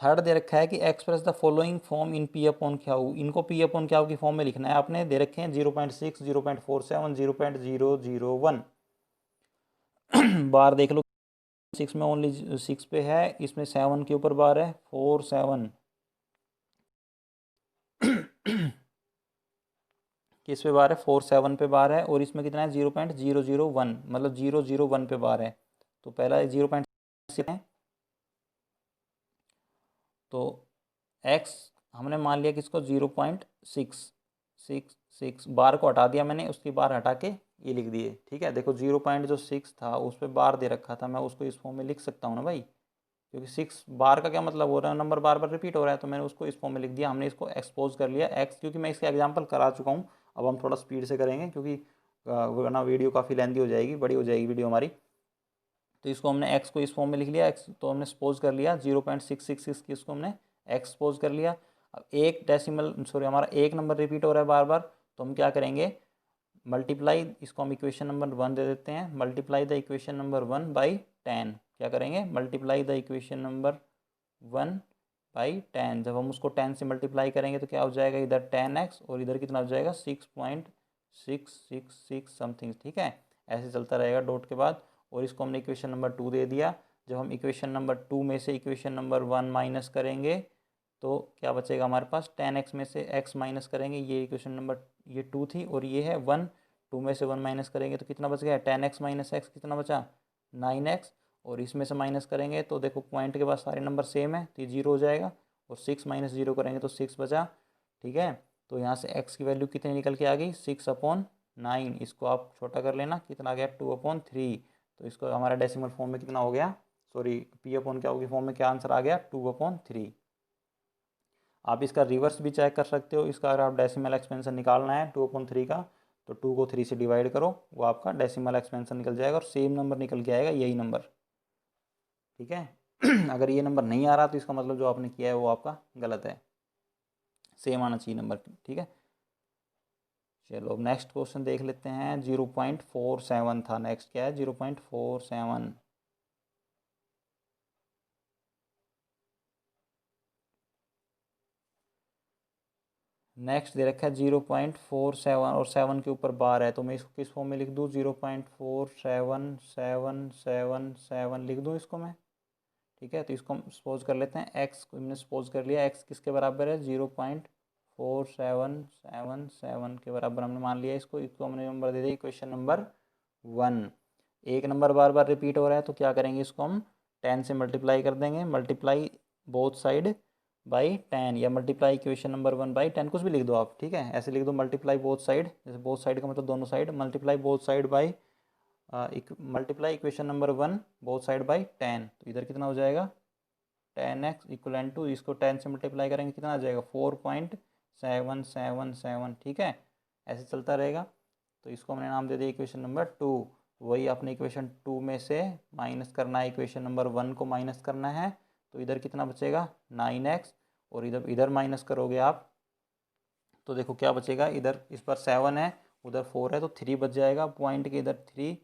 थर्ड दे रखा है कि express the following form in P upon Q. इनको पी अपॉन क्यू की फॉर्म में लिखना है आपने। दे रखे हैं 0.6, 0.47, 0.001। बार देख लो, 6 में ओनली 6 पे है, इसमें 7 के ऊपर बार है, 4 7 किस पे बार है, 4 7 पे बार है, और इसमें कितना है 0.001, मतलब 001 पे बार है। तो पहला 0.6 है, तो x हमने मान लिया किसको 0.666, बार को हटा दिया मैंने, उसकी बार हटा के ये लिख दिए। ठीक है, देखो 0.6 था उस पर बार दे रखा था, मैं उसको इस फॉर्म में लिख सकता हूँ ना भाई, क्योंकि 6 बार का क्या मतलब हो रहा है, नंबर बार बार रिपीट हो रहा है, तो मैंने उसको इस फॉर्म में लिख दिया। हमने इसको एक्सपोज कर लिया x, क्योंकि मैं इसका एग्जाम्पल करा चुका हूँ। अब हम थोड़ा स्पीड से करेंगे, क्योंकि वरना वीडियो काफ़ी लेंथी हो जाएगी, बड़ी हो जाएगी वीडियो हमारी। तो इसको हमने x को इस फॉर्म में लिख लिया, x तो हमने सपोज कर लिया 0.666 की, इसको हमने x सपोज कर लिया। अब एक डेसिमल सॉरी हमारा एक नंबर रिपीट हो रहा है बार बार, तो हम क्या करेंगे, मल्टीप्लाई, इसको हम इक्वेशन नंबर 1 दे देते हैं, multiply the equation number 1 by 10। क्या करेंगे, multiply the equation number 1 by 10। जब हम उसको 10 से मल्टीप्लाई करेंगे तो क्या हो जाएगा, इधर 10x और इधर कितना हो जाएगा 6.666 समथिंग। ठीक है, ऐसे चलता रहेगा डॉट के बाद। और इसको हमने इक्वेशन नंबर 2 दे दिया। जब हम इक्वेशन नंबर 2 में से इक्वेशन नंबर 1 माइनस करेंगे तो क्या बचेगा हमारे पास, 10x में से x माइनस करेंगे, ये इक्वेशन नंबर ये 2 थी और ये है 1, 2 में से 1 माइनस करेंगे तो कितना बच गया, 10x माइनस x कितना बचा 9x, और इसमें से माइनस करेंगे तो देखो पॉइंट के बाद सारे नंबर सेम है तो ये 0 हो जाएगा, और 6 माइनस 0 करेंगे तो 6 बचा। ठीक है, तो यहाँ से x की वैल्यू कितनी निकल के आ गई, 6/9। इसको आप छोटा कर लेना, कितना आ गया 2/3। तो इसको हमारा डेसिमल फॉर्म में कितना हो गया, सॉरी पी अपॉन क्या होगी फॉर्म में क्या आंसर आ गया 2/3। आप इसका रिवर्स भी चेक कर सकते हो, इसका अगर आप डेसिमल एक्सपेंशन निकालना है 2/3 का, तो 2 को 3 से डिवाइड करो, वो आपका डेसिमल एक्सपेंशन निकल जाएगा और सेम नंबर निकल के आएगा, यही नंबर। ठीक है अगर ये नंबर नहीं आ रहा तो इसका मतलब जो आपने किया है वो आपका गलत है, सेम आना चाहिए नंबर। ठीक है, चलो अब नेक्स्ट क्वेश्चन देख लेते हैं। 0.47 था, नेक्स्ट क्या है 0.47। नेक्स्ट दे रखा है 0.47 और 7 के ऊपर बार है, तो मैं इसको किस फॉर्म में लिख दूँ, 0.477777 लिख दूँ इसको मैं। ठीक है, तो इसको हम सपोज कर लेते हैं, एक्स को हमने सपोज कर लिया, एक्स किसके बराबर है 0.4777 के बराबर हमने मान लिया इसको। इसको हमने नंबर दे दिया इक्वेशन नंबर 1। एक नंबर बार बार रिपीट हो रहा है तो क्या करेंगे, इसको हम 10 से मल्टीप्लाई कर देंगे, मल्टीप्लाई बोथ साइड बाई 10, या मल्टीप्लाई इक्वेशन नंबर 1 बाई 10, कुछ भी लिख दो आप। ठीक है, ऐसे लिख दो, मल्टीप्लाई बोथ साइड, जैसे बोथ साइड का मतलब दोनों side, multiply both side by multiply equation number 1 both side by 10। तो इधर कितना हो जाएगा 10x इक्वल टू, इसको 10 से मल्टीप्लाई करेंगे कितना आ जाएगा 4.777। ठीक है, ऐसे चलता रहेगा। तो इसको हमने नाम दे दिया इक्वेशन नंबर 2। वही अपने इक्वेशन 2 में से माइनस करना है, इक्वेशन नंबर 1 को माइनस करना है, तो इधर कितना बचेगा 9x, और इधर इधर माइनस करोगे आप तो देखो क्या बचेगा, इधर इस पर 7 है उधर 4 है तो 3 बच जाएगा, पॉइंट के इधर 3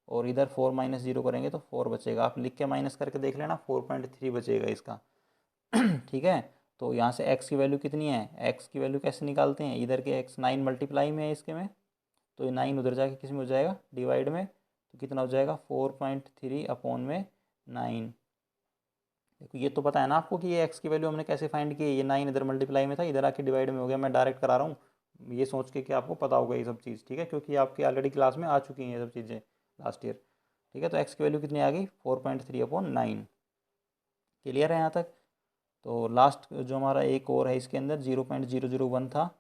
और इधर 4 माइनस 0 करेंगे तो 4 बचेगा। आप लिख के माइनस करके देख लेना, 4.3 बचेगा इसका। ठीक है, तो यहाँ से x की वैल्यू कितनी है, x की वैल्यू कैसे निकालते हैं, इधर के x 9 मल्टीप्लाई में है इसके में, तो ये 9 उधर जाके किस में हो जाएगा डिवाइड में, तो कितना हो जाएगा 4.3/9। देखो ये तो पता है ना आपको कि ये x की वैल्यू हमने कैसे फाइंड की है, ये 9 इधर मल्टीप्लाई में था, इधर आके डिवाइड में हो गया, मैं डायरेक्ट करा रहा हूँ, ये सोच के कि आपको पता होगा ये सब चीज़। ठीक है, क्योंकि आपकी ऑलरेडी क्लास में आ चुकी हैं ये सब चीज़ें लास्ट ईयर। ठीक है, तो x की वैल्यू कितनी आ गई 4.3/9। क्लियर है यहाँ तक। तो लास्ट जो हमारा एक और है इसके अंदर 0.001 था,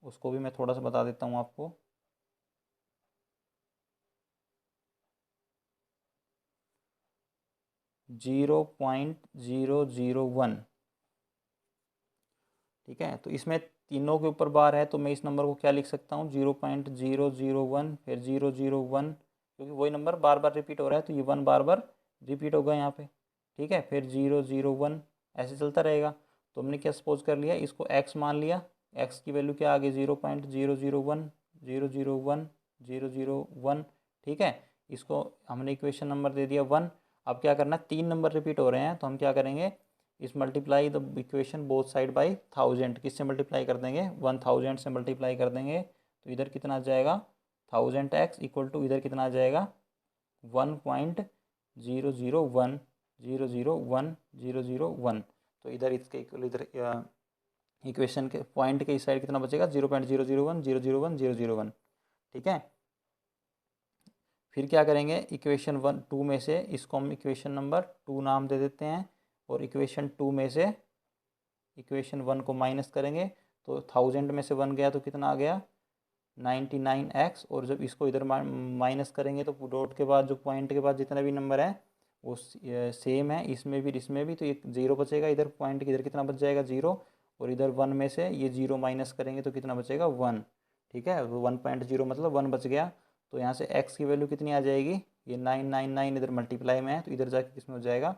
उसको भी मैं थोड़ा सा बता देता हूँ आपको। Zero point zero zero one. ठीक है, तो इसमें तीनों के ऊपर बार है, तो मैं इस नंबर को क्या लिख सकता हूँ 0.001 फिर 001, क्योंकि वही नंबर बार बार रिपीट हो रहा है तो ये 1 बार बार रिपीट होगा यहाँ पे। ठीक है, फिर 001, ऐसे चलता रहेगा। तो हमने क्या सपोज कर लिया, इसको x मान लिया, x की वैल्यू क्या आ गई 0.001 001 001, ठीक है। इसको हमने इक्वेशन नंबर दे दिया 1। अब क्या करना है, 3 नंबर रिपीट हो रहे हैं तो हम क्या करेंगे, इस multiply the equation both side by 1000, किससे मल्टीप्लाई कर देंगे 1000 से मल्टीप्लाई कर देंगे, तो इधर कितना आ जाएगा 1000x इक्वल टू इधर कितना आ जाएगा 1.001 तो इधर इसके इक्वल इधर इक्वेशन के पॉइंट के इस साइड कितना बचेगा 0.001 ठीक है। फिर क्या करेंगे, इक्वेशन 2 में से इसको हम इक्वेशन नंबर 2 नाम दे देते हैं, और इक्वेशन 2 में से इक्वेशन 1 को माइनस करेंगे, तो 1000 में से 1 गया तो कितना आ गया 99x, और जब इसको इधर माइनस करेंगे तो डॉट के बाद जो पॉइंट के बाद जितना भी नंबर है वो सेम है, इसमें भी इसमें भी, तो एक 0 बचेगा, इधर पॉइंट के इधर कितना बच जाएगा 0, और इधर 1 में से ये 0 माइनस करेंगे तो कितना बचेगा 1, ठीक है। तो 1.0 मतलब 1 बच गया, तो यहाँ से x की वैल्यू कितनी आ जाएगी, ये 999 इधर मल्टीप्लाई में है तो इधर जाके किसमें हो जाएगा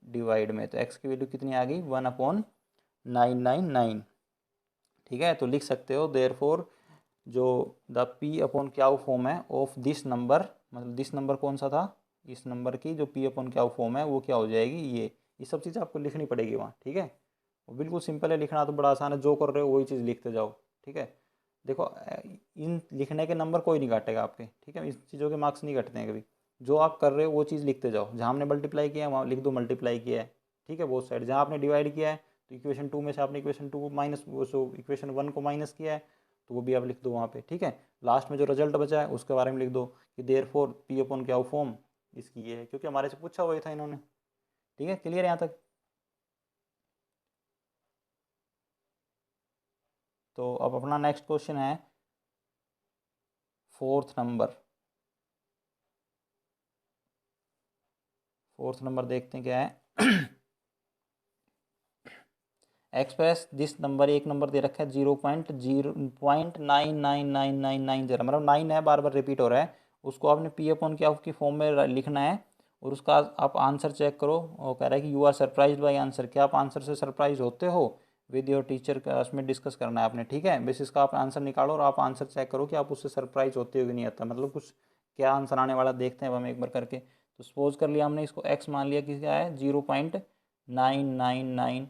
डिवाइड में, तो x की वैल्यू कितनी आ गई 1/999, ठीक है। तो लिख सकते हो देयरफॉर जो the p upon Q form है ऑफ दिस नंबर, मतलब दिस नंबर कौन सा था, इस नंबर की जो p अपॉन क्यू फॉर्म है वो क्या हो जाएगी, ये सब चीज़ आपको लिखनी पड़ेगी वहाँ, ठीक है। वो बिल्कुल सिंपल है, लिखना तो बड़ा आसान है, जो कर रहे हो वही चीज़ लिखते जाओ, ठीक है। देखो इन लिखने के नंबर कोई नहीं काटेगा आपके, ठीक है, इस चीज़ों के मार्क्स नहीं कटते हैं कभी, जो आप कर रहे हो वो चीज़ लिखते जाओ, जहाँ हमने मल्टीप्लाई किया है वहाँ लिख दो मल्टीप्लाई किया है, ठीक है, बोथ साइड। जहाँ आपने डिवाइड किया है तो इक्वेशन 2 में से आपने इक्वेशन 2 को माइनस वो सो इक्वेशन 1 को माइनस किया है तो वो भी आप लिख दो वहाँ पे, ठीक है। लास्ट में जो रिजल्ट बचा है उसके बारे में लिख दो कि therefore p upon Q form इसकी ये है, क्योंकि हमारे से पूछा हुआ था इन्होंने, ठीक है। क्लियर है यहाँ तक। तो अब अपना नेक्स्ट क्वेश्चन है 4th नंबर। 4th नंबर देखते हैं क्या है। एक्सप्रेस दिस नंबर, एक नंबर दे रखा है 0.99999 मतलब 9 है, बार बार रिपीट हो रहा है, उसको आपने p अपॉन क्या की फॉर्म में लिखना है, और उसका आप आंसर चेक करो, और कह रहा है कि you are surprise by answer, क्या आप आंसर से सरप्राइज होते हो विद योर टीचर, का उसमें डिस्कस करना है आपने, ठीक है। बेसिस का आप आंसर निकालो और आप आंसर चेक करो कि आप उससे सरप्राइज होते हो कि नहीं आता, मतलब कुछ क्या आंसर आने वाला देखते हैं अब हम एक बार करके। तो सपोज कर लिया हमने इसको x मान लिया कि क्या है 0.999,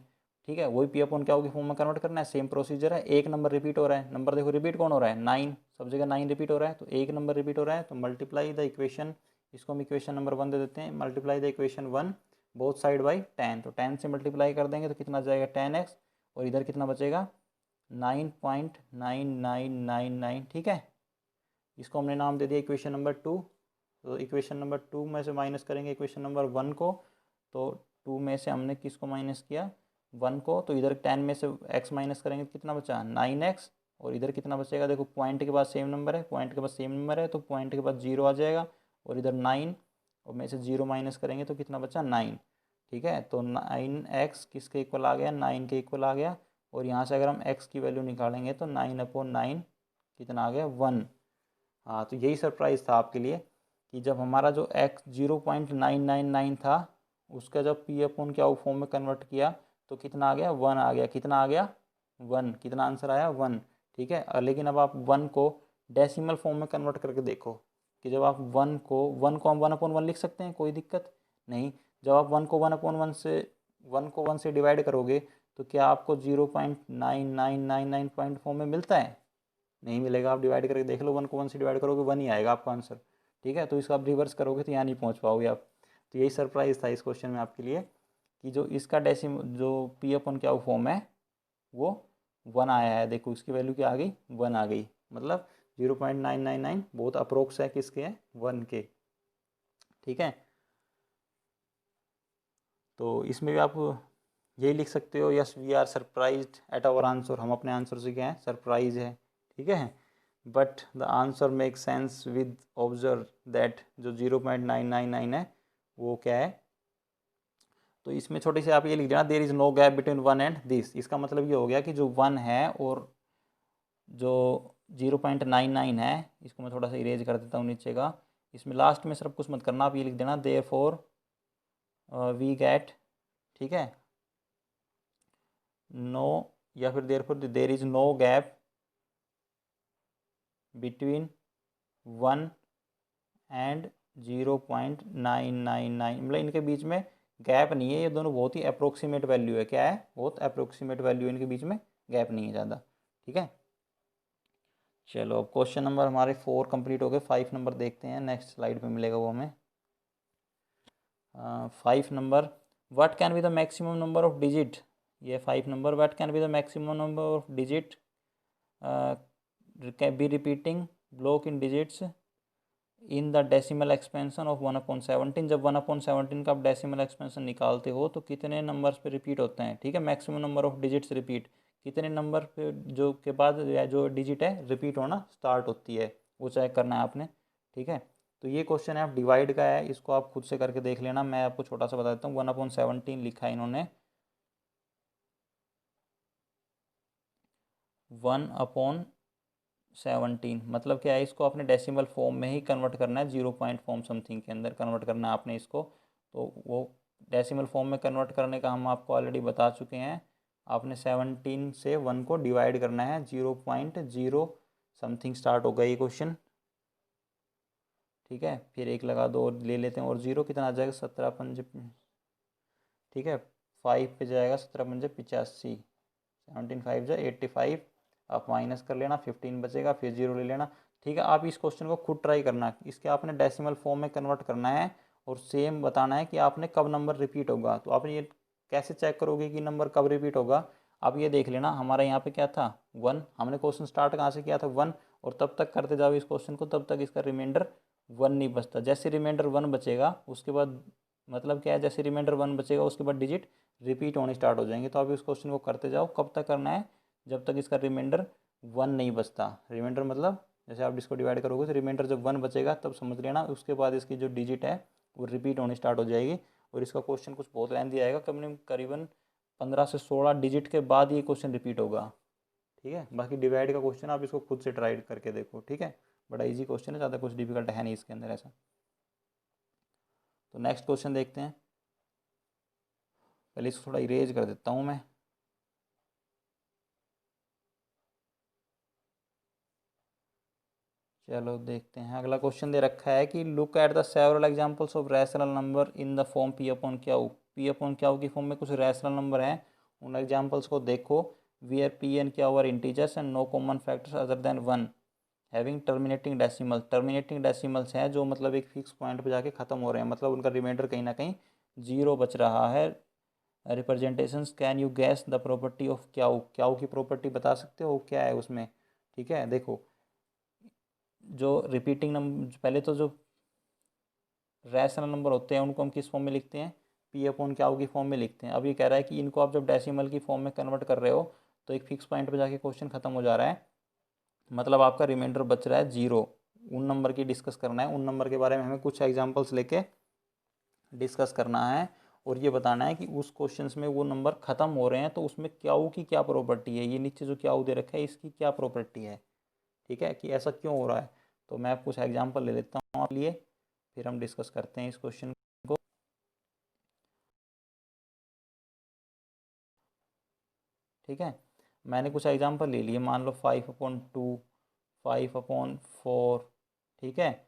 ठीक है। वही p अपॉन क्या होगी फॉर्म में कन्वर्ट करना है, सेम प्रोसीजर है। एक नंबर रिपीट हो रहा है, नंबर देखो रिपीट कौन हो रहा है 9, सब जगह 9 रिपीट हो रहा है, तो एक नंबर रिपीट हो रहा है, तो मल्टीप्लाई द इक्वेशन, इसको हम इक्वेशन नंबर 1 दे देते हैं, multiply the equation 1 both side by 10, तो 10 से मल्टीप्लाई कर देंगे तो कितना जाएगा 10x, और इधर कितना बचेगा 9.9999, ठीक है। इसको हमने नाम दे दिया इक्वेशन नंबर 2, तो इक्वेशन नंबर 2 में से माइनस करेंगे इक्वेशन नंबर 1 को, तो 2 में से हमने किसको माइनस किया 1 को, तो इधर 10 में से x माइनस करेंगे तो कितना बचा 9x, और इधर कितना बचेगा, देखो पॉइंट के बाद सेम नंबर है, पॉइंट के बाद सेम नंबर है तो पॉइंट के बाद 0 आ जाएगा, और इधर 9 और में से 0 माइनस करेंगे तो कितना बचा 9, ठीक है। तो 9x किसके इक्वल आ गया 9 के इक्वल आ गया, और यहाँ से अगर हम x की वैल्यू निकालेंगे तो 9/9 कितना आ गया 1। हाँ, तो यही सरप्राइज़ था आपके लिए कि जब हमारा जो x 0.999 था उसका जब p अपॉन क्या फॉर्म में कन्वर्ट किया तो कितना आ गया 1 आ गया, कितना आ गया 1, कितना आंसर आया 1, ठीक है। लेकिन अब आप 1 को डेसिमल फॉर्म में कन्वर्ट करके देखो कि जब आप 1 को हम 1/1 लिख सकते हैं, कोई दिक्कत नहीं। जब आप 1 को 1/1 से 1 को 1 से डिवाइड करोगे तो क्या आपको 0.9999 पॉइंट फॉर्म में मिलता है, नहीं मिलेगा। आप डिवाइड करके देख लो, 1 को 1 से डिवाइड करोगे 1 ही आएगा आपका आंसर, ठीक है। तो इसका आप रिवर्स करोगे तो यहाँ नहीं पहुँच पाओगे आप। तो यही सरप्राइज़ था इस क्वेश्चन में आपके लिए कि जो इसका जो p अपन क्या फॉर्म है वो 1 आया है, देखो इसकी वैल्यू क्या आ गई 1 आ गई, मतलब 0.999 बहुत अप्रोक्स है किसके हैं 1 के, ठीक है। तो इसमें भी आप यही लिख सकते हो, yes we are surprised at our answer, हम अपने आंसर से क्या है सरप्राइज है, ठीक है। But the answer make sense with observe that जो 0.999 है वो क्या है, तो इसमें छोटी सी आप ये लिख देना there is no gap between 1 and this, इसका मतलब ये हो गया कि जो 1 है और जो 0.99 है, इसको मैं थोड़ा सा इरेज कर देता हूँ नीचे का, इसमें लास्ट में सिर्फ कुछ मत करना, आप ये लिख देना देयरफॉर वी गेट, ठीक है, नो, या फिर there is no gap between 1 and 0.999, मतलब इनके बीच में गैप नहीं है, ये दोनों बहुत ही अप्रोक्सीमेट वैल्यू है। क्या है? बहुत अप्रोक्सीमेट वैल्यू, इनके बीच में गैप नहीं है ज़्यादा। ठीक है, चलो अब क्वेश्चन नंबर हमारे 4 कंप्लीट हो गए। 5 नंबर देखते हैं, नेक्स्ट स्लाइड पे मिलेगा वो हमें। 5 number, what can be the maximum number of digit. ये 5 number, what can be the maximum number of digit can be repeating block in digits in the decimal expansion of 1/17। जब 1/17 का आप decimal expansion निकालते हो तो कितने numbers पे repeat होते हैं। ठीक है, maximum number of digits repeat, कितने नंबर पे जो के बाद या जो डिजिट है रिपीट होना स्टार्ट होती है, वो चेक करना है आपने। ठीक है, तो ये क्वेश्चन है, आप डिवाइड का है, इसको आप खुद से करके देख लेना। मैं आपको छोटा सा बता देता हूँ। 1/17 लिखा है इन्होंने, 1/17 मतलब क्या है, इसको आपने डेसिमल फॉर्म में ही कन्वर्ट करना है, 0 पॉइंट फॉर्म समथिंग के अंदर कन्वर्ट करना है आपने इसको। तो वो डेसिमल फॉर्म में कन्वर्ट करने का हम आपको ऑलरेडी बता चुके हैं। आपने 17 से 1 को डिवाइड करना है, 0.0 समथिंग स्टार्ट होगा ये क्वेश्चन। ठीक है, फिर एक लगा दो और ले लेते हैं, और 0 कितना आ जाएगा, 17×5। ठीक है, 5 पे जाएगा, 17×5 = 85, 17×5 = 85। आप माइनस कर लेना, 15 बचेगा, फिर 0 ले लेना। ठीक है, आप इस क्वेश्चन को खुद ट्राई करना, इसके आपने डेसिमल फॉर्म में कन्वर्ट करना है और सेम बताना है कि आपने कब नंबर रिपीट होगा। तो आप ये कैसे चेक करोगे कि नंबर कब रिपीट होगा। आप ये देख लेना, हमारा यहाँ पे क्या था, 1। हमने क्वेश्चन स्टार्ट कहाँ से किया था, 1, और तब तक करते जाओ इस क्वेश्चन को, तब तक इसका रिमाइंडर 1 नहीं बचता। जैसे रिमाइंडर 1 बचेगा उसके बाद मतलब क्या है, जैसे रिमाइंडर 1 बचेगा उसके बाद डिजिट रिपीट होने स्टार्ट हो जाएंगे। तो आप इस क्वेश्चन को करते जाओ, कब तक करना है, जब तक इसका रिमाइंडर 1 नहीं बचता। रिमाइंडर मतलब जैसे आप इसको डिवाइड करोगे तो रिमाइंडर जब 1 बचेगा तब समझ लेना, उसके बाद इसकी जो डिजिट है वो रिपीट होनी स्टार्ट हो जाएगी। और इसका क्वेश्चन कुछ बहुत लेंथी आएगा, करीबन 15 से 16 डिजिट के बाद ये क्वेश्चन रिपीट होगा। ठीक है, बाकी डिवाइड का क्वेश्चन आप इसको खुद से ट्राई करके देखो। ठीक है, बड़ा इजी क्वेश्चन है, ज़्यादा कुछ डिफिकल्ट है नहीं इसके अंदर ऐसा। तो नेक्स्ट क्वेश्चन देखते हैं, पहले इसको थोड़ा इरेज कर देता हूँ मैं। चलो देखते हैं, अगला क्वेश्चन दे रखा है कि look at the several examples of rational number in the form P/Q। P/Q की फॉर्म में कुछ रैशनल नंबर हैं, उन एग्जांपल्स को देखो। Where P and Q are integers and no common factors other than 1 having terminating decimal. Terminating decimals हैं जो मतलब एक फिक्स पॉइंट पे जाके ख़त्म हो रहे हैं, मतलब उनका रिमाइंडर कहीं ना कहीं 0 बच रहा है। Representations, can you gas the property of Q। Q की प्रॉपर्टी बता सकते हो क्या है उसमें। ठीक है, देखो, जो रिपीटिंग नंबर, पहले तो जो रैशनल नंबर होते हैं उनको हम किस फॉर्म में लिखते हैं, P/Q की फॉर्म में लिखते हैं। अब ये कह रहा है कि इनको आप जब डेसिमल की फॉर्म में कन्वर्ट कर रहे हो तो एक फिक्स पॉइंट पे जाके क्वेश्चन खत्म हो जा रहा है, मतलब आपका रिमाइंडर बच रहा है 0। उन नंबर की डिस्कस करना है, उन नंबर के बारे में हमें कुछ एग्जांपल्स लेके डिस्कस करना है, और ये बताना है कि उस क्वेश्चन में वो नंबर खत्म हो रहे हैं तो उसमें Q की क्या प्रॉपर्टी है, ये नीचे जो Q दे रखा है इसकी क्या प्रॉपर्टी है। ठीक है, कि ऐसा क्यों हो रहा है। तो मैं कुछ एग्जांपल ले लेता हूँ आप लिए, फिर हम डिस्कस करते हैं इस क्वेश्चन को। ठीक है, मैंने कुछ एग्जांपल ले लिए, मान लो 5/2, 5/4, ठीक है,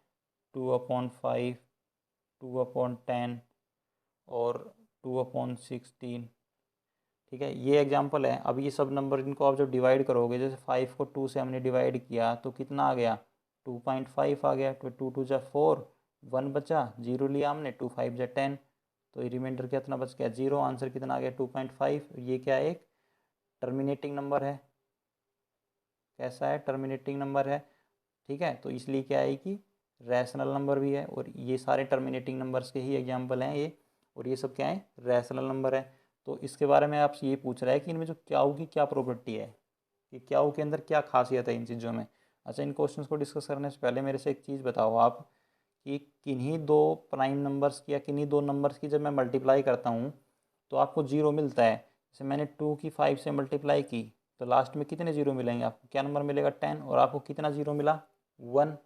2/5, 2/10 और 2/16। ठीक है, ये एग्जांपल है। अब ये सब नंबर इनको आप जब डिवाइड करोगे, जैसे 5 को 2 से हमने डिवाइड किया तो कितना आ गया, 2.5 आ गया। तो 2×2 = 4, 1 बचा, 0 लिया हमने, 2×5 = 10, तो ये रिमाइंडर कितना बच गया, 0। आंसर कितना आ गया, 2.5। ये क्या है, एक टर्मिनेटिंग नंबर है। कैसा है, टर्मिनेटिंग नंबर है। ठीक है, तो इसलिए क्या है कि रैशनल नंबर भी है, और ये सारे टर्मिनेटिंग नंबर्स के ही एग्जांपल हैं ये, और ये सब क्या है, रैशनल नंबर है। तो इसके बारे में आपसे ये पूछ रहा है कि इनमें जो क्याऊ की क्या प्रॉपर्टी है, कि क्याऊ के अंदर क्या खासियत है इन चीज़ों में। अच्छा, इन क्वेश्चंस को डिस्कस करने से पहले मेरे से एक चीज़ बताओ आप, कि किन्हीं दो प्राइम नंबर्स की या किन्हीं दो नंबर्स की जब मैं मल्टीप्लाई करता हूँ तो आपको 0 मिलता है। जैसे मैंने 2 की 5 से मल्टीप्लाई की तो लास्ट में कितने 0 मिलेंगे आपको, क्या नंबर मिलेगा, 10, और आपको कितना 0 मिला, 1।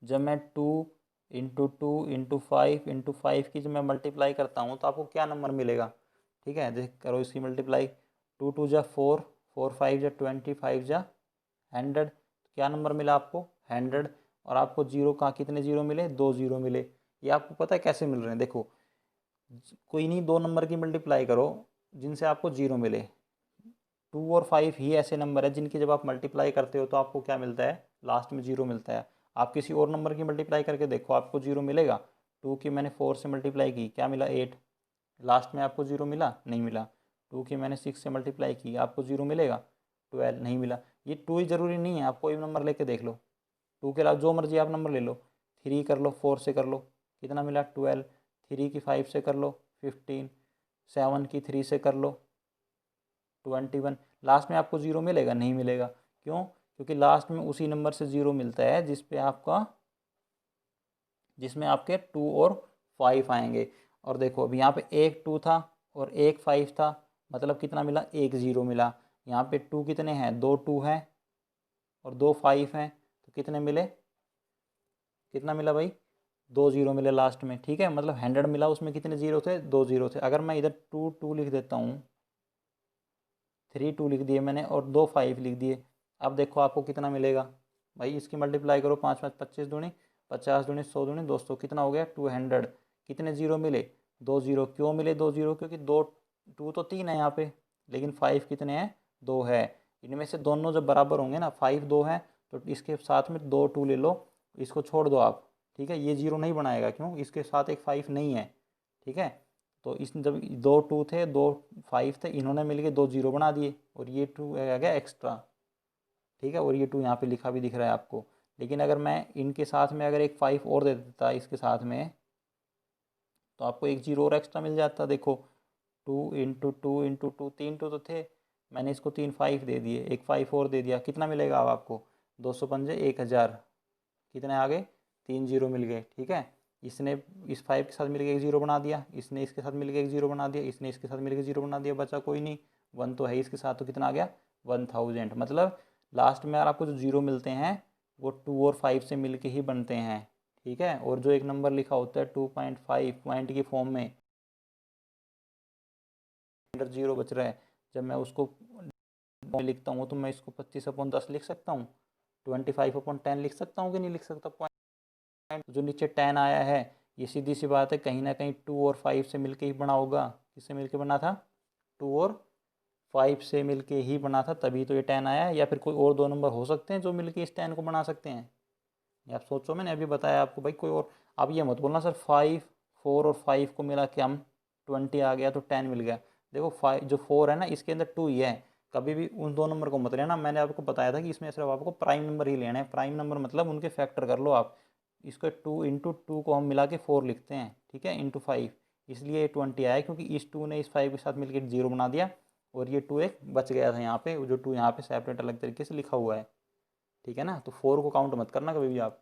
जब मैं 2 × 2 × 5 × 5 की जब मैं मल्टीप्लाई करता हूँ तो आपको क्या नंबर मिलेगा, ठीक है, देख करो इसकी मल्टीप्लाई, 2 2 जा 4, 4 5 जा 20, 5 जा 100, क्या नंबर मिला आपको 100। और आपको जीरो कहाँ, कितने जीरो मिले, 2 जीरो मिले। ये आपको पता है कैसे मिल रहे हैं, देखो कोई नहीं, 2 नंबर की मल्टीप्लाई करो जिनसे आपको जीरो मिले। 2 और 5 ही ऐसे नंबर है जिनकी जब आप मल्टीप्लाई करते हो तो आपको क्या मिलता है, लास्ट में जीरो मिलता है। आप किसी और नंबर की मल्टीप्लाई करके देखो, आपको जीरो मिलेगा। 2 की मैंने 4 से मल्टीप्लाई की, क्या मिला 8, लास्ट में आपको जीरो मिला, नहीं मिला। 2 की मैंने 6 से मल्टीप्लाई की, आपको जीरो मिलेगा, 12, नहीं मिला। ये 2 ही ज़रूरी नहीं है, आप कोई भी नंबर लेके देख लो, 2 के अलावा जो मर्जी आप नंबर ले लो। 3 कर लो, 4 से कर लो, कितना मिला 12, 3 की 5 से कर लो 15, 7 की 3 से कर लो 21, लास्ट में आपको ज़ीरो मिलेगा, नहीं मिलेगा। क्यों, क्योंकि लास्ट में उसी नंबर से ज़ीरो मिलता है जिसमें आपके 2 और 5 आएंगे। और देखो अभी यहाँ पे एक 2 था और एक 5 था, मतलब कितना मिला, एक ज़ीरो मिला। यहाँ पे 2 कितने हैं, 2 2 हैं और 2 5 हैं, तो कितने मिले, कितना मिला भाई, 2 जीरो मिले लास्ट में। ठीक है, मतलब 100 मिला, उसमें कितने जीरो थे, 2 जीरो थे। अगर मैं इधर 2 2 लिख देता हूँ, 3 2 लिख दिए मैंने और 2 5 लिख दिए, अब देखो आपको कितना मिलेगा भाई, इसकी मल्टीप्लाई करो, 5 5 25 दूनी 50 दूनी 100 दूनी 200, कितना हो गया 200। कितने जीरो मिले, 2 जीरो। क्यों मिले 2 जीरो, क्योंकि दो 2 तो 3 है यहाँ पे, लेकिन 5 कितने हैं, 2 है। इनमें से दोनों जब बराबर होंगे ना, 5 2 है तो इसके साथ में 2 2 ले लो, इसको छोड़ दो आप। ठीक है, ये जीरो नहीं बनाएगा, क्यों, इसके साथ एक 5 नहीं है। ठीक है, तो इस जब 2 2 थे, 2 5 थे, इन्होंने मिलके 2 जीरो बना दिए और ये 2 आ गया एक्स्ट्रा। ठीक है, और ये 2 यहाँ पे लिखा भी दिख रहा है आपको। लेकिन अगर मैं इनके साथ में अगर एक 5 और दे देता इसके साथ में, तो आपको एक जीरो और एक्स्ट्रा मिल जाता। देखो 2 × 2 × 2, 3 2 तो थे, मैंने इसको 3 5 दे दिए, एक 5 और दे दिया, कितना मिलेगा अब आपको, 205 1000, कितने आ गए, 3 जीरो मिल गए। ठीक है, इसने इस 5 के साथ मिलकर एक जीरो बना दिया, इसने इसके साथ मिलकर एक जीरो बना दिया, इसने इसके साथ मिलकर जीरो बना दिया, बचा कोई नहीं, 1 तो है इसके साथ, तो कितना आ गया 1000। मतलब लास्ट में आपको जो जीरो मिलते हैं वो 2 और 5 से मिलके ही बनते हैं। ठीक है, और जो एक नंबर लिखा होता है 2.5 पॉइंट की फॉर्म में, अंडर जीरो बच रहा है, जब मैं उसको लिखता हूँ तो मैं इसको 25/10 लिख सकता हूँ, 25/10 लिख सकता हूँ कि नहीं लिख सकता। जो नीचे 10 आया है, ये सीधी सी बात है, कहीं ना कहीं 2 और 5 से मिलके ही बना होगा। किससे मिलके बना था, 2 और 5 से मिलके ही बना था, तभी तो ये 10 आया है। या फिर कोई और दो नंबर हो सकते हैं जो मिलके इस 10 को बना सकते हैं। ये आप सोचो, मैंने अभी बताया आपको भाई कोई और। आप ये मत बोलना सर 5 4 और 5 को मिला के हम 20 आ गया तो 10 मिल गया। देखो 5 जो 4 है ना, इसके अंदर 2 ही है, कभी भी उन दो नंबर को मत लेना। मैंने आपको बताया था कि इसमें सिर्फ आपको प्राइम नंबर ही लेना है। प्राइम नंबर मतलब उनके फैक्टर कर लो आप। इसको 2 × 2 को हम मिला के 4 लिखते हैं, ठीक है, × 5, इसलिए ये 20 आया, क्योंकि इस 2 ने इस 5 के साथ मिलकर जीरो बना दिया और ये 2 एक बच गया था यहाँ पे, जो 2 यहाँ पे सेपरेट अलग तरीके से लिखा हुआ है। ठीक है ना, तो 4 को काउंट मत करना कभी भी आप।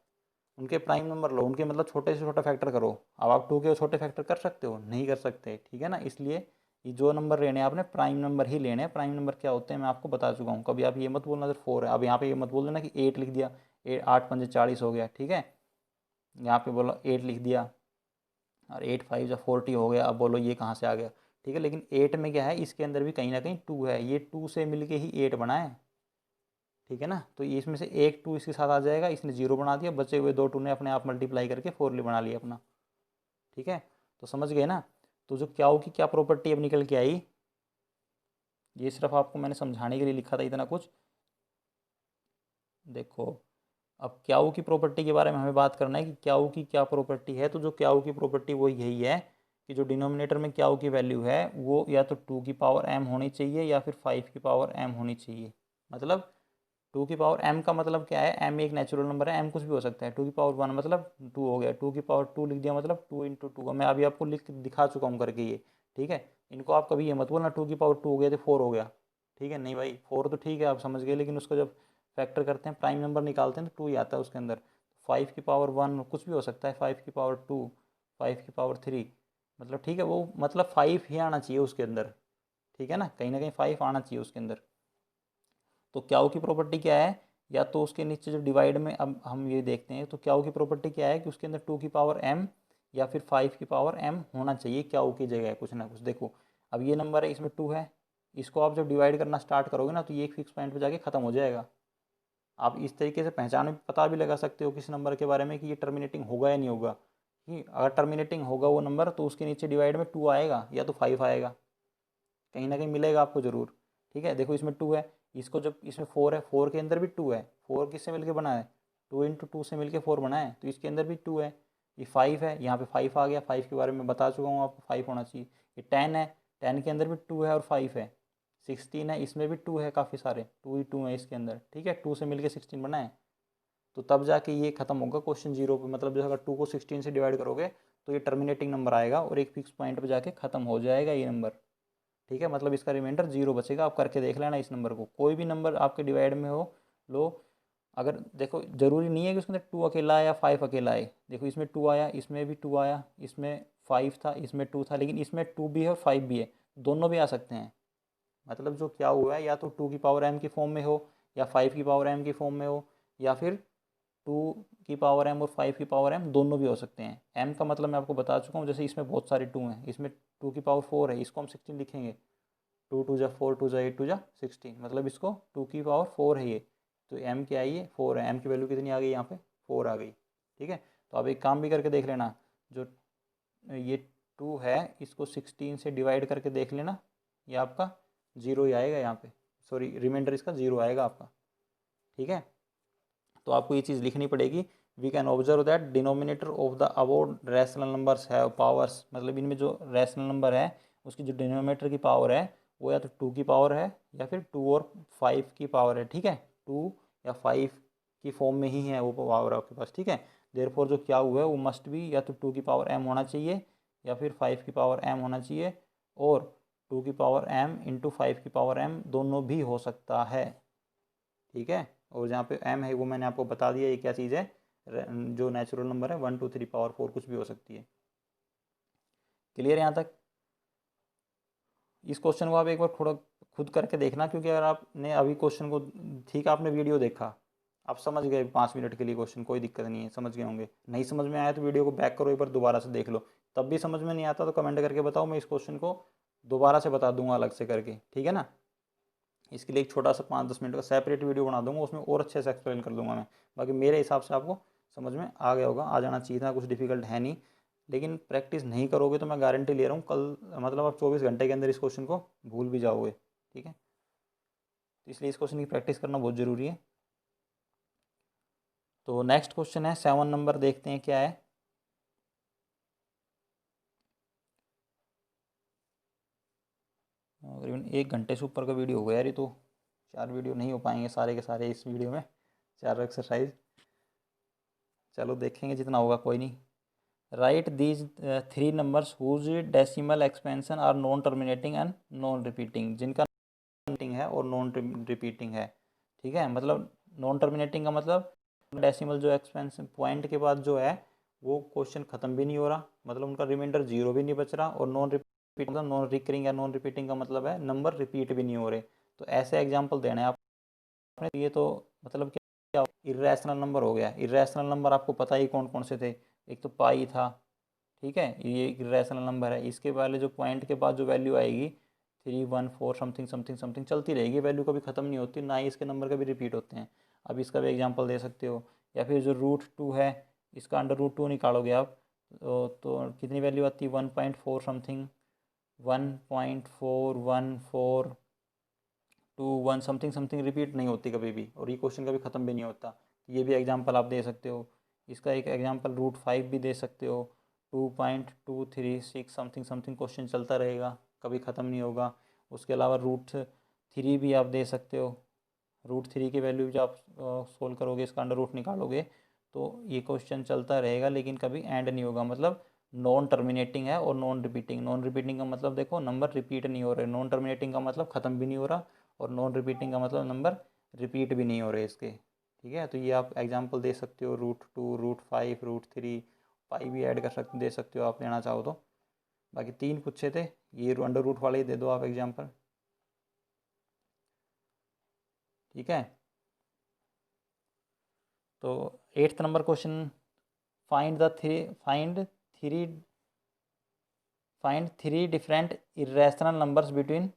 उनके प्राइम नंबर लो, उनके मतलब छोटे से छोटा फैक्टर करो। अब आप 2 के छोटे फैक्टर कर सकते हो, नहीं कर सकते। ठीक है ना, इसलिए ये जो नंबर लेने हैं आपने प्राइम नंबर ही लेने हैं। प्राइम नंबर क्या होते हैं मैं आपको बता चुका हूँ। कभी आप ये मत बोलना सर 4 है, अब यहाँ पे ये मत बोल देना कि 8 लिख दिया, 8 5 40 हो गया। ठीक है, यहाँ पे बोलो 8 लिख दिया और 8 5 40 हो गया, अब बोलो ये कहाँ से आ गया। ठीक है, लेकिन 8 में क्या है, इसके अंदर भी कहीं ना कहीं 2 है, ये 2 से मिल के ही 8 बना है। ठीक है ना, तो ये इसमें से एक 2 इसके साथ आ जाएगा, इसने जीरो बना दिया, बचे हुए 2 2 ने अपने आप मल्टीप्लाई करके 4 बना लिया अपना। ठीक है, तो समझ गए ना। तो जो क्याऊ की क्या प्रॉपर्टी अब निकल के आई, ये सिर्फ आपको मैंने समझाने के लिए लिखा था इतना कुछ। देखो अब क्याऊ की प्रॉपर्टी के बारे में हमें बात करना है कि क्याऊ की क्या प्रॉपर्टी है। तो जो क्याऊ की प्रॉपर्टी वो यही है कि जो डिनोमिनेटर में क्याऊ की वैल्यू है वो या तो 2m होनी चाहिए या फिर 5m होनी चाहिए। मतलब 2m का मतलब क्या है, m एक नेचुरल नंबर है, m कुछ भी हो सकता है। 2 1 मतलब 2 हो गया, 2 लिख दिया मतलब 2 × 2। मैं अभी आपको लिख दिखा चुका हूँ करके ये। ठीक है, इनको आप कभी ये मत बोलना 2 हो गया तो 4 हो गया। ठीक है, नहीं भाई 4 तो ठीक है आप समझ गए, लेकिन उसको जब फैक्टर करते हैं, प्राइम नंबर निकालते हैं तो 2 ही आता है उसके अंदर। 5 की पावर 1 कुछ भी हो सकता है, 5 की पावर 2, 5 की पावर 3, मतलब ठीक है, वो मतलब 5 ही आना चाहिए उसके अंदर। ठीक है ना कहीं 5 आना चाहिए उसके अंदर। तो क्याऊ की प्रॉपर्टी क्या है, या तो उसके नीचे जो डिवाइड में अब हम ये देखते हैं, तो क्याऊ की प्रॉपर्टी क्या है कि उसके अंदर 2m या फिर 5m होना चाहिए क्याऊ की जगह कुछ ना कुछ। देखो अब ये नंबर है, इसमें 2 है, इसको आप जब डिवाइड करना स्टार्ट करोगे ना तो ये एक फिक्स पॉइंट पे जाके ख़त्म हो जाएगा। आप इस तरीके से पहचान पता भी लगा सकते हो किसी नंबर के बारे में कि ये टर्मिनेटिंग होगा या नहीं होगा, कि अगर टर्मिनेटिंग होगा वो नंबर तो उसके नीचे डिवाइड में 2 आएगा या तो 5 आएगा, कहीं ना कहीं मिलेगा आपको ज़रूर। ठीक है, देखो इसमें 2 है, इसको जब इसमें 4 है, 4 के अंदर भी 2 है, 4 किससे मिलके बना है, 2 इंटू 2 से मिलके 4 बना है, तो इसके अंदर भी 2 है। ये 5 है, यहाँ पे 5 आ गया, 5 के बारे में बता चुका हूँ आपको, 5 होना चाहिए। ये 10 है, 10 के अंदर भी 2 है और 5 है। 16 है, इसमें भी 2 है, काफ़ी सारे 2 ही 2 है इसके अंदर। ठीक है, 2 से मिलके 16 बना है, तो तब जाके ये खत्म होगा क्वेश्चन जीरो पे। मतलब जैसे अगर 2 को 16 से डिवाइड करोगे तो ये टर्मिनेटिंग नंबर आएगा और एक फिक्स पॉइंट पे जाके खत्म हो जाएगा ये नंबर। ठीक है, मतलब इसका रिमाइंडर 0 बचेगा। आप करके देख लेना इस नंबर को, कोई भी नंबर आपके डिवाइड में हो लो। अगर देखो ज़रूरी नहीं है कि उसके अंदर 2 अकेला आया या 5 अकेला आए, देखो इसमें 2 आया, इसमें भी 2 आया, इसमें 5 था, इसमें 2 था, लेकिन इसमें 2 भी है और 5 भी है, दोनों भी आ सकते हैं। मतलब जो क्या हुआ है, या तो 2 की पावर m की फॉर्म में हो या 5 की पावर m की फॉर्म में हो, या फिर 2 की पावर m और 5 की पावर m दोनों भी हो सकते हैं। m का मतलब मैं आपको बता चुका हूँ, जैसे इसमें बहुत सारे 2 हैं, इसमें 2 की पावर 4 है, इसको हम 16 लिखेंगे, 2 2 जा 4, 2 जा 8, 2 जा 16, मतलब इसको 2 की पावर 4 है ये, तो m क्या आई है, 4 है। m की वैल्यू कितनी आ गई यहाँ पे, 4 आ गई। ठीक है, तो आप एक काम भी करके देख लेना, जो ये 2 है इसको 16 से डिवाइड करके देख लेना, ये आपका 0 ही आएगा यहाँ पे, सॉरी रिमाइंडर इसका 0 आएगा आपका। ठीक है, तो आपको ये चीज़ लिखनी पड़ेगी। We can observe that denominator of the above rational numbers have powers, मतलब इनमें जो रैशनल नंबर है उसकी जो डिनोमिनेटर की पावर है वो या तो 2 की पावर है या फिर 2 और 5 की पावर है। ठीक है, 2 या 5 की फॉर्म में ही है वो पावर आपके पास। ठीक है, देयरफॉर जो क्या हुआ है वो मस्ट भी या तो 2 की पावर m होना चाहिए या फिर 5 की पावर m होना चाहिए, और 2 की पावर m इंटू 5 की पावर m दोनों भी हो सकता है। ठीक है, और जहाँ पे m है वो मैंने आपको बता दिया ये क्या चीज़ है, जो नेचुरल नंबर है 1 2 3 पावर 4 कुछ भी हो सकती है। क्लियर है यहाँ तक? इस क्वेश्चन को आप एक बार थोड़ा खुद करके देखना, क्योंकि अगर आपने अभी क्वेश्चन को, ठीक है आपने वीडियो देखा, आप समझ गए 5 मिनट के लिए क्वेश्चन, कोई दिक्कत नहीं है, समझ गए होंगे। नहीं समझ में आया तो वीडियो को बैक करो, एक बार दोबारा से देख लो। तब भी समझ में नहीं आता तो कमेंट करके बताओ, मैं इस क्वेश्चन को दोबारा से बता दूंगा अलग से करके। ठीक है ना, इसके लिए एक छोटा सा 5-10 मिनट का सेपरेट वीडियो बना दूंगा, उसमें और अच्छे से एक्सप्लेन कर दूंगा मैं। बाकी मेरे हिसाब से आपको समझ में आ गया होगा, आ जाना चाहिए था, कुछ डिफिकल्ट है नहीं। लेकिन प्रैक्टिस नहीं करोगे तो मैं गारंटी ले रहा हूँ कल मतलब आप 24 घंटे के अंदर इस क्वेश्चन को भूल भी जाओगे। ठीक है, तो इसलिए इस क्वेश्चन की प्रैक्टिस करना बहुत ज़रूरी है। तो नेक्स्ट क्वेश्चन है 7 नंबर, देखते हैं क्या है। करीबन 1 घंटे से ऊपर का वीडियो हो गया यार ये तो, 4 वीडियो नहीं हो पाएंगे सारे के सारे इस वीडियो में, 4 एक्सरसाइज। चलो देखेंगे जितना होगा, कोई नहीं। Write these 3 numbers whose decimal expansion are non terminating and non repeating, जिनका टर्मिनेटिंग है और नॉन रिपीटिंग है। ठीक है, मतलब नॉन टर्मिनेटिंग का मतलब डेसिमल जो एक्सपेंशन पॉइंट के बाद जो है वो क्वेश्चन खत्म भी नहीं हो रहा, मतलब उनका रिमाइंडर 0 भी नहीं बच रहा, और नॉन रिपीट मतलब नॉन रिकरिंग या नॉन रिपीटिंग का मतलब है नंबर रिपीट भी नहीं हो रहे। तो ऐसे एग्जाम्पल देने हैं आपने, ये तो मतलब क्या, इरेशनल नंबर हो गया। इरेशनल नंबर आपको पता ही कौन कौन से थे, एक तो पाई था। ठीक है, ये एक इरेशनल नंबर है, इसके वाले जो पॉइंट के बाद जो वैल्यू आएगी 3 1 4 समथिंग समथिंग समथिंग चलती रहेगी, वैल्यू कभी ख़त्म नहीं होती, ना ही इसके नंबर कभी रिपीट होते हैं। अब इसका भी एग्जांपल दे सकते हो, या फिर जो रूट 2 है इसका अंडर रूट 2 निकालोगे आप, तो कितनी वैल्यू आती है 1.4 समथिंग, 1.4142 1 समथिंग समथिंग रिपीट नहीं होती कभी भी, और ये क्वेश्चन कभी ख़त्म भी नहीं होता। ये भी एग्जांपल आप दे सकते हो। इसका एक एग्जांपल रूट 5 भी दे सकते हो, 2.236 समथिंग समथिंग क्वेश्चन चलता रहेगा, कभी ख़त्म नहीं होगा। उसके अलावा रूट 3 भी आप दे सकते हो, रूट 3 की वैल्यू जब आप सोल्व करोगे, इसका अंडर रूट निकालोगे, तो ये क्वेश्चन चलता रहेगा लेकिन कभी एंड नहीं होगा। मतलब नॉन टर्मिनेटिंग है और नॉन रिपीटिंग। नॉन रिपीटिंग का मतलब देखो नंबर रिपीट नहीं हो रहे, नॉन टर्मिनेटिंग का मतलब ख़त्म भी नहीं हो रहा, और नॉन रिपीटिंग का मतलब नंबर रिपीट भी नहीं हो रहे इसके। ठीक है, तो ये आप एग्जांपल दे सकते हो, रूट 2 रूट 5 रूट 3, पाई भी ऐड कर सकते दे सकते हो आप लेना चाहो तो। बाकी 3 पूछे थे, ये अंडर रूट वाले ही दे दो आप एग्जांपल। ठीक है, तो 8th number question, find 3 find 3 different irrational numbers between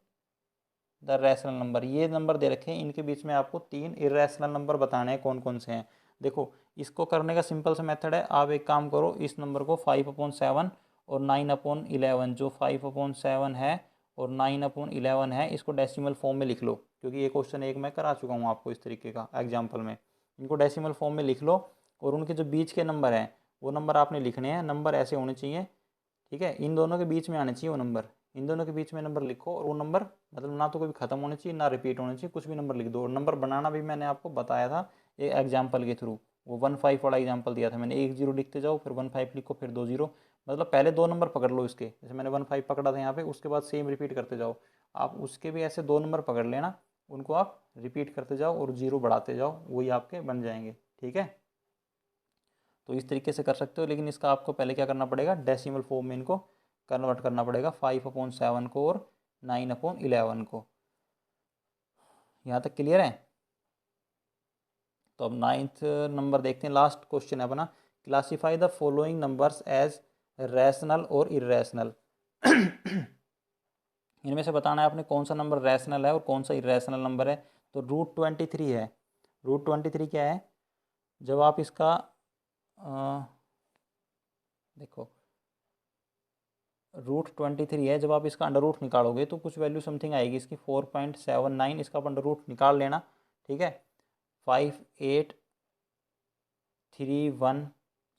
the rational number. ये नंबर दे रखे हैं, इनके बीच में आपको 3 इरेशनल नंबर बताने हैं कौन कौन से हैं। देखो इसको करने का सिंपल सा मेथड है, आप एक काम करो, इस नंबर को 5/7 और 9/11, जो 5/7 है और 9/11 है, इसको डेसिमल फॉर्म में लिख लो, क्योंकि ये क्वेश्चन एक मैं करा चुका हूँ आपको इस तरीके का एग्जाम्पल में। इनको डेसिमल फॉर्म में लिख लो और उनके जो बीच के नंबर हैं वो नंबर आपने लिखने हैं। नंबर ऐसे होने चाहिए, ठीक है, इन दोनों के बीच में आने चाहिए वो नंबर। इन दोनों के बीच में नंबर लिखो और वो नंबर मतलब ना तो कभी खत्म होने चाहिए ना रिपीट होने चाहिए, कुछ भी नंबर लिख दो। और नंबर बनाना भी मैंने आपको बताया था एक एग्जाम्पल के थ्रू, वो 1-5 वाला एग्जाम्पल दिया था मैंने। 1 0 लिखते जाओ, फिर 1-5 लिखो, फिर 2 0, मतलब पहले 2 नंबर पकड़ लो इसके, जैसे मैंने 1-5 पकड़ा था यहाँ पे, उसके बाद सेम रिपीट करते जाओ। आप उसके भी ऐसे 2 नंबर पकड़ लेना, उनको आप रिपीट करते जाओ और 0 बढ़ाते जाओ, वही आपके बन जाएंगे, ठीक है। तो इस तरीके से कर सकते हो, लेकिन इसका आपको पहले क्या करना पड़ेगा, डेसिमल फॉर्म में इनको कन्वर्ट करना पड़ेगा, 5/7 को और 9/11 को। यहाँ तक क्लियर है। तो अब 9th नंबर देखते हैं, लास्ट क्वेश्चन है अपना। Classify the following numbers as rational और इरेशनल। इनमें से बताना है आपने कौन सा नंबर रैशनल है और कौन सा इरेशनल नंबर है। तो √23 है। √23 क्या है, जब आप इसका देखो √23 है, जब आप इसका अंडर रूट निकालोगे तो कुछ वैल्यू समथिंग आएगी इसकी 4.79, इसका आप अंडर रूट निकाल लेना, ठीक है। 5.831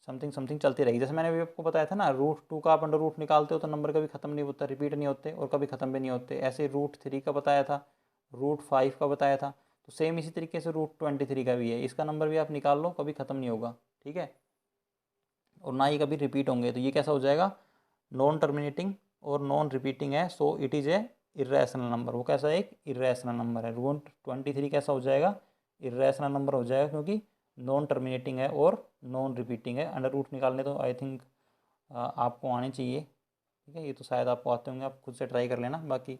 समथिंग समथिंग चलती रहेगी। जैसे मैंने अभी आपको बताया था ना, √2 का आप अंडर रूट निकालते हो तो नंबर कभी खत्म नहीं होता, रिपीट नहीं होते और कभी खत्म भी नहीं होते। ऐसे √3 का बताया था, √5 का बताया था, तो सेम इसी तरीके से √23 का भी है। इसका नंबर भी आप निकाल लो, कभी खत्म नहीं होगा, ठीक है, और ना ही कभी रिपीट होंगे। तो ये कैसा हो जाएगा, नॉन टर्मिनेटिंग और नॉन रिपीटिंग है, so it is A irrational number. वो कैसा एक इरेशनल नंबर है। √23 कैसा हो जाएगा, इरेशनल नंबर हो जाएगा, क्योंकि नॉन टर्मिनेटिंग है और नॉन रिपीटिंग है। अंडर रूट निकालने तो आई थिंक आपको आने चाहिए, ठीक है, ये तो शायद आपको आते होंगे, आप खुद से ट्राई कर लेना। बाकी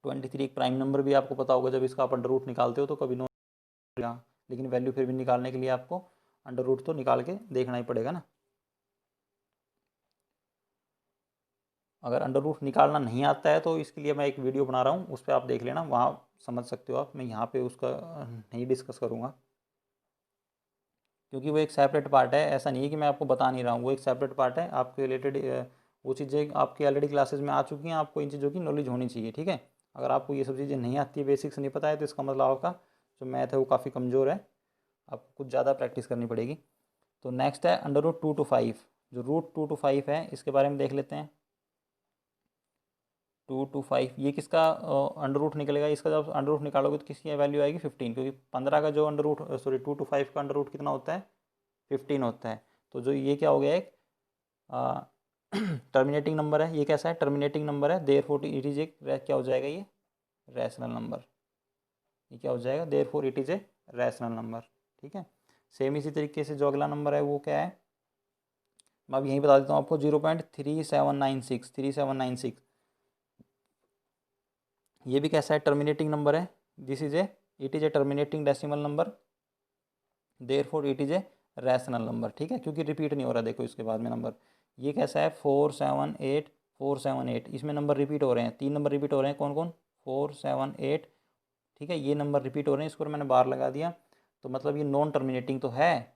23 एक प्राइम नंबर भी आपको पता होगा, जब इसका आप अंडर रूट निकालते हो तो कभी नॉन, लेकिन वैल्यू फिर भी निकालने के लिए आपको अंडर रूट तो निकाल के देखना ही पड़ेगा ना। अगर अंडर रूट निकालना नहीं आता है तो इसके लिए मैं एक वीडियो बना रहा हूँ, उस पर आप देख लेना, वहाँ समझ सकते हो आप। मैं यहाँ पे उसका नहीं डिस्कस करूँगा, क्योंकि वो एक सेपरेट पार्ट है। ऐसा नहीं है कि मैं आपको बता नहीं रहा हूँ, वो एक सेपरेट पार्ट है आपके रिलेटेड। वो चीज़ें आपकी ऑलरेडी क्लासेस में आ चुकी हैं, आपको इन चीज़ों की नॉलेज होनी चाहिए, ठीक है। अगर आपको ये सब चीज़ें नहीं आती है, बेसिक्स नहीं पता है, तो इसका मतलब आपका जो मैथ है वो काफ़ी कमज़ोर है, आपको कुछ ज़्यादा प्रैक्टिस करनी पड़ेगी। तो नेक्स्ट है √2 to 5। जो √2 to 5 है, इसके बारे में देख लेते हैं। 2 to 5 ये किसका अंडर रूट निकलेगा, इसका जब अंडर रूट निकालोगे तो किसकी वैल्यू आएगी, 15, क्योंकि 15 का जो अंडर रूट, सॉरी 2 to 5 का अंडर रूट कितना होता है, 15 होता है। तो जो ये क्या हो गया, एक टर्मिनेटिंग नंबर है। ये कैसा है, टर्मिनेटिंग नंबर है, देयरफॉर इट इज एक क्या हो जाएगा, ये रैशनल नंबर। ये क्या हो जाएगा, therefore it is a rational number, ठीक है। सेम इसी तरीके से जो अगला नंबर है वो क्या है, मैं अब यहीं बता देता हूँ आपको, 0.3796 ये भी कैसा है, टर्मिनेटिंग नंबर है। This is A, it is A terminating decimal number, therefore it is a rational number, ठीक है, क्योंकि रिपीट नहीं हो रहा। देखो इसके बाद में नंबर ये कैसा है, 478 इसमें नंबर रिपीट हो रहे हैं, 3 नंबर रिपीट हो रहे हैं, कौन कौन, 478, ठीक है, ये नंबर रिपीट हो रहे हैं, इसको मैंने बार लगा दिया, तो मतलब ये नॉन टर्मिनेटिंग तो है,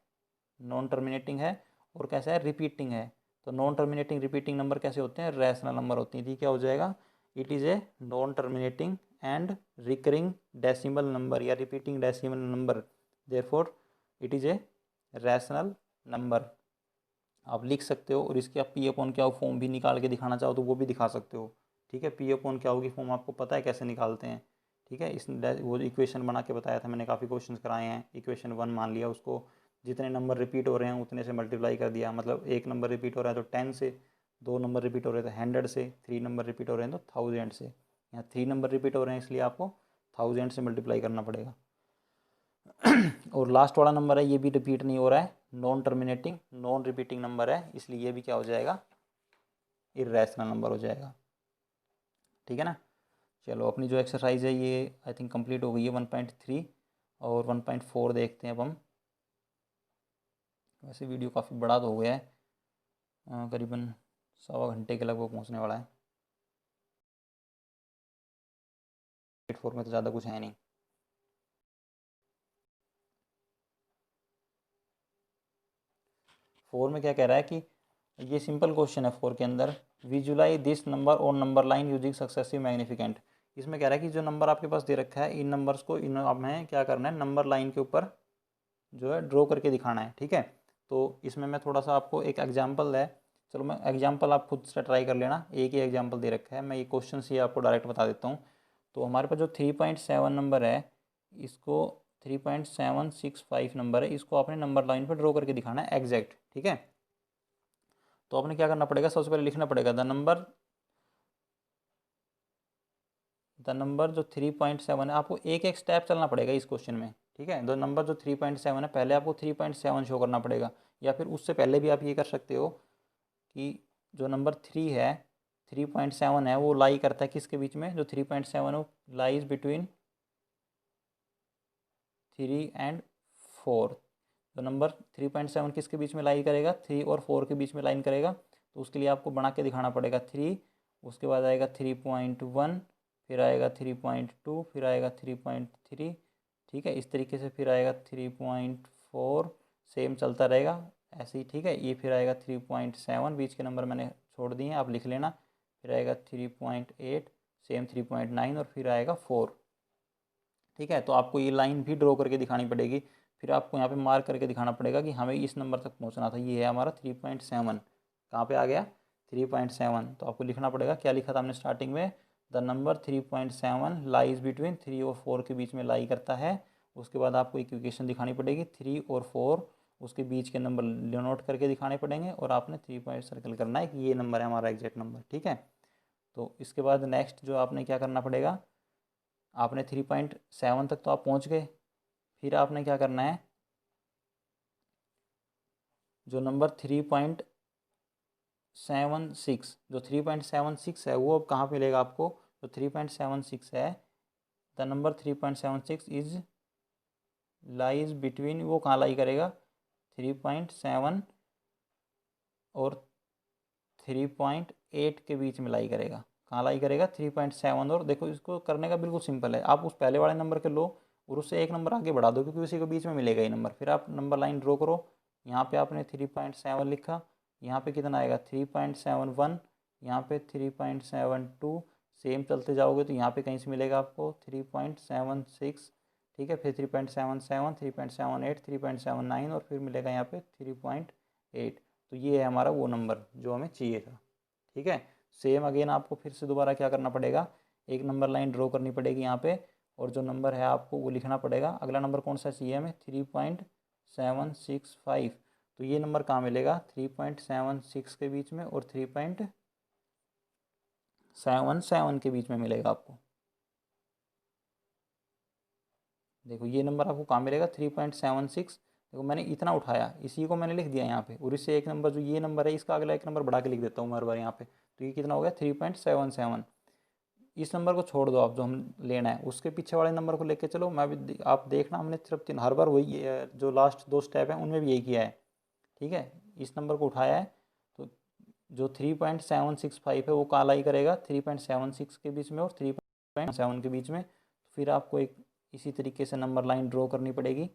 नॉन टर्मिनेटिंग है, और कैसा है, रिपीटिंग है। तो नॉन टर्मिनेटिंग रिपीटिंग नंबर कैसे होते हैं, रैशनल नंबर होती हैं। क्या हो जाएगा, it is a non terminating and recurring decimal number या repeating decimal number, therefore it is a rational number. आप लिख सकते हो, और इसके आप P/Q फॉर्म भी निकाल के दिखाना चाहो तो वो भी दिखा सकते हो, ठीक है। P/Q की फॉर्म आपको पता है कैसे निकालते हैं, ठीक है। इस वो इक्वेशन बना के बताया था मैंने, काफ़ी क्वेश्चंस कराए हैं। इक्वेशन 1 मान लिया, उसको जितने नंबर रिपीट हो रहे हैं उतने से मल्टीप्लाई कर दिया, मतलब एक नंबर रिपीट हो रहा है तो 10 से, 2 नंबर रिपीट हो रहे हैं तो 100 से, 3 नंबर रिपीट हो रहे हैं तो 1000 से। यहाँ 3 नंबर रिपीट हो रहे हैं इसलिए आपको 1000 से मल्टीप्लाई करना पड़ेगा। और लास्ट वाला नंबर है, ये भी रिपीट नहीं हो रहा है, non terminating non repeating number है, इसलिए ये भी क्या हो जाएगा, इर्रेशनल नंबर हो जाएगा, ठीक है ना। चलो अपनी जो एक्सरसाइज है ये आई थिंक कंप्लीट हो गई है, 1.3 और 1.4 देखते हैं अब हम। वैसे वीडियो काफ़ी बड़ा तो हो गया है, करीबन 1.25 घंटे के लगभग पहुँचने वाला है। 4 में तो ज़्यादा कुछ है नहीं। फोर में क्या कह रहा है कि ये सिंपल क्वेश्चन है। 4 के अंदर विजुलाइज दिस नंबर और number line using successive magnificent. इसमें कह रहा है कि जो नंबर आपके पास दे रखा है, इन नंबर्स को इन हमें क्या करना है, नंबर लाइन के ऊपर जो है ड्रॉ करके दिखाना है। ठीक है, तो इसमें मैं थोड़ा सा आपको एक एग्जाम्पल है, चलो मैं एग्जाम्पल आप खुद से ट्राई कर लेना। एक ही एग्जाम्पल दे रखा है, मैं ये क्वेश्चन से आपको डायरेक्ट बता देता हूँ। तो हमारे पास जो 3.7 नंबर है, इसको 3.765 नंबर है, इसको आपने नंबर लाइन पर ड्रॉ करके दिखाना है एग्जैक्ट। ठीक है, तो आपने क्या करना पड़ेगा, सबसे पहले लिखना पड़ेगा द नंबर जो 3.7 है। आपको एक एक स्टेप चलना पड़ेगा इस क्वेश्चन में। ठीक है, द नंबर जो 3.7 है, पहले आपको 3.7 शो करना पड़ेगा, या फिर उससे पहले भी आप ये कर सकते हो कि जो नंबर 3 है, 3.7 है, वो लाई करता है किसके बीच में, जो 3.7 है वो लाइज बिटवीन 3 एंड 4। तो नंबर 3.7 किसके बीच में लाई करेगा, 3 और 4 के बीच में लाइन करेगा। तो उसके लिए आपको बना के दिखाना पड़ेगा 3, उसके बाद आएगा 3.1, फिर आएगा 3.2, फिर आएगा 3.3। ठीक है, इस तरीके से फिर आएगा 3.4, सेम चलता रहेगा ऐसे ही। ठीक है, ये फिर आएगा 3.7, बीच के नंबर मैंने छोड़ दिए हैं, आप लिख लेना। फिर आएगा 3.8, सेम 3.9, और फिर आएगा 4। ठीक है, तो आपको ये लाइन भी ड्रॉ करके दिखानी पड़ेगी। फिर आपको यहाँ पे मार्क करके दिखाना पड़ेगा कि हमें इस नंबर तक पहुँचना था। ये है हमारा 3.7, कहाँ पे आ गया, 3.7। तो आपको लिखना पड़ेगा, क्या लिखा था हमने स्टार्टिंग में, द नंबर 3.7 लाइज बिटवीन 3 और 4 के बीच में लाई करता है। उसके बाद आपको इक्वेशन दिखानी पड़ेगी, 3 और 4 उसके बीच के नंबर नोट करके दिखाने पड़ेंगे, और आपने 3 पॉइंट सर्कल करना है कि ये नंबर है हमारा एग्जैक्ट नंबर। ठीक है, तो इसके बाद नेक्स्ट जो आपने क्या करना पड़ेगा, आपने 3.7 तक तो आप पहुंच गए। फिर आपने क्या करना है, जो नंबर 3.76, जो 3.76 है वो अब कहाँ मिलेगा आपको, जो 3.76 है, the number 3.76 is lies between, वो कहाँ लाई करेगा, 3.7 और 3.8 के बीच में लाई करेगा। कहाँ लाई करेगा, 3.7 और, देखो इसको करने का बिल्कुल सिंपल है, आप उस पहले वाले नंबर के लो और उससे एक नंबर आगे बढ़ा दो, क्योंकि उसी के बीच में मिलेगा ये नंबर। फिर आप नंबर लाइन ड्रॉ करो, यहाँ पे आपने 3.7 लिखा, यहाँ पे कितना आएगा 3.71, यहाँ पे 3.72, सेम चलते जाओगे तो यहाँ पे कहीं से मिलेगा आपको 3.76। ठीक है, फिर 3.77, 3.78, 3.79, और फिर मिलेगा यहाँ पे 3.8। तो ये है हमारा वो नंबर जो हमें चाहिए था। ठीक है, सेम अगेन आपको फिर से दोबारा क्या करना पड़ेगा, एक नंबर लाइन ड्रॉ करनी पड़ेगी यहाँ पे, और जो नंबर है आपको वो लिखना पड़ेगा। अगला नंबर कौन सा चाहिए हमें, 3.765। तो ये नंबर कहाँ मिलेगा, 3.76 के बीच में और 3.77 के बीच में मिलेगा आपको। देखो ये नंबर आपको कहाँ मिलेगा, 3.76। देखो मैंने इतना उठाया, इसी को मैंने लिख दिया यहाँ पे, और इससे एक नंबर जो ये नंबर है इसका अगला एक नंबर बढ़ा के लिख देता हूँ मैं हर बार यहाँ पे। तो ये कितना हो गया, 3.77। इस नंबर को छोड़ दो आप, जो हम लेना है उसके पीछे वाले नंबर को लेके चलो। मैं भी आप देखना, हमने सिर्फ 3 हर बार वही जो लास्ट 2 स्टेप हैं उनमें भी यही किया है। ठीक है, इस नंबर को उठाया है, तो जो 3.765 है वो कहाँ लाई करेगा, 3.76 के बीच में और 3.7 के बीच में। फिर आपको एक इसी तरीके से नंबर लाइन ड्रॉ करनी पड़ेगी,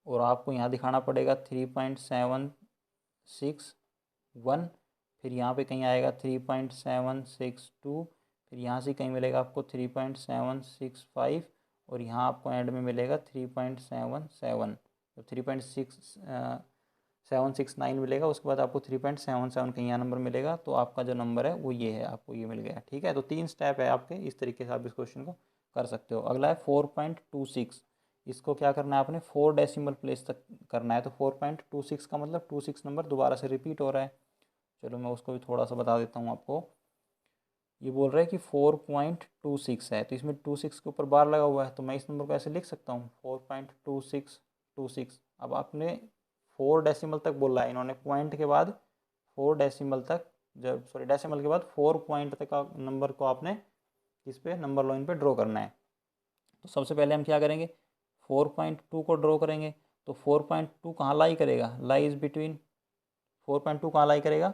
और आपको यहाँ दिखाना पड़ेगा 3.761, फिर यहाँ पे कहीं आएगा 3.762, फिर यहाँ से कहीं मिलेगा आपको 3.765, और यहाँ आपको एंड में मिलेगा 3.77। तो 3.769 मिलेगा, उसके बाद आपको 3.77 कहीं यहाँ नंबर मिलेगा। तो आपका जो नंबर है वो ये है, आपको ये मिल गया। ठीक है, तो 3 स्टेप है आपके, इस तरीके से आप इस क्वेश्चन को कर सकते हो। अगला है 4.26। इसको क्या करना है आपने, 4 डेसिमल प्लेस तक करना है। तो 4.26 का मतलब 26 नंबर दोबारा से रिपीट हो रहा है। चलो मैं उसको भी थोड़ा सा बता देता हूँ आपको। ये बोल रहा है कि 4.26 है, तो इसमें 26 के ऊपर बार लगा हुआ है, तो मैं इस नंबर को ऐसे लिख सकता हूँ 4.2626। अब आपने 4 डेसिमल तक बोला है इन्होंने, पॉइंट के बाद 4 डेसिमल तक, जब सॉरी डेसिमल के बाद 4 पॉइंट तक का नंबर को आपने इस पे नंबर लाइन पे ड्रॉ करना है। तो सबसे पहले हम क्या करेंगे, 4.2 को ड्रॉ करेंगे। तो 4.2 कहाँ लाई करेगा, लाई इज़ बिटवीन 4.2 कहाँ लाई करेगा,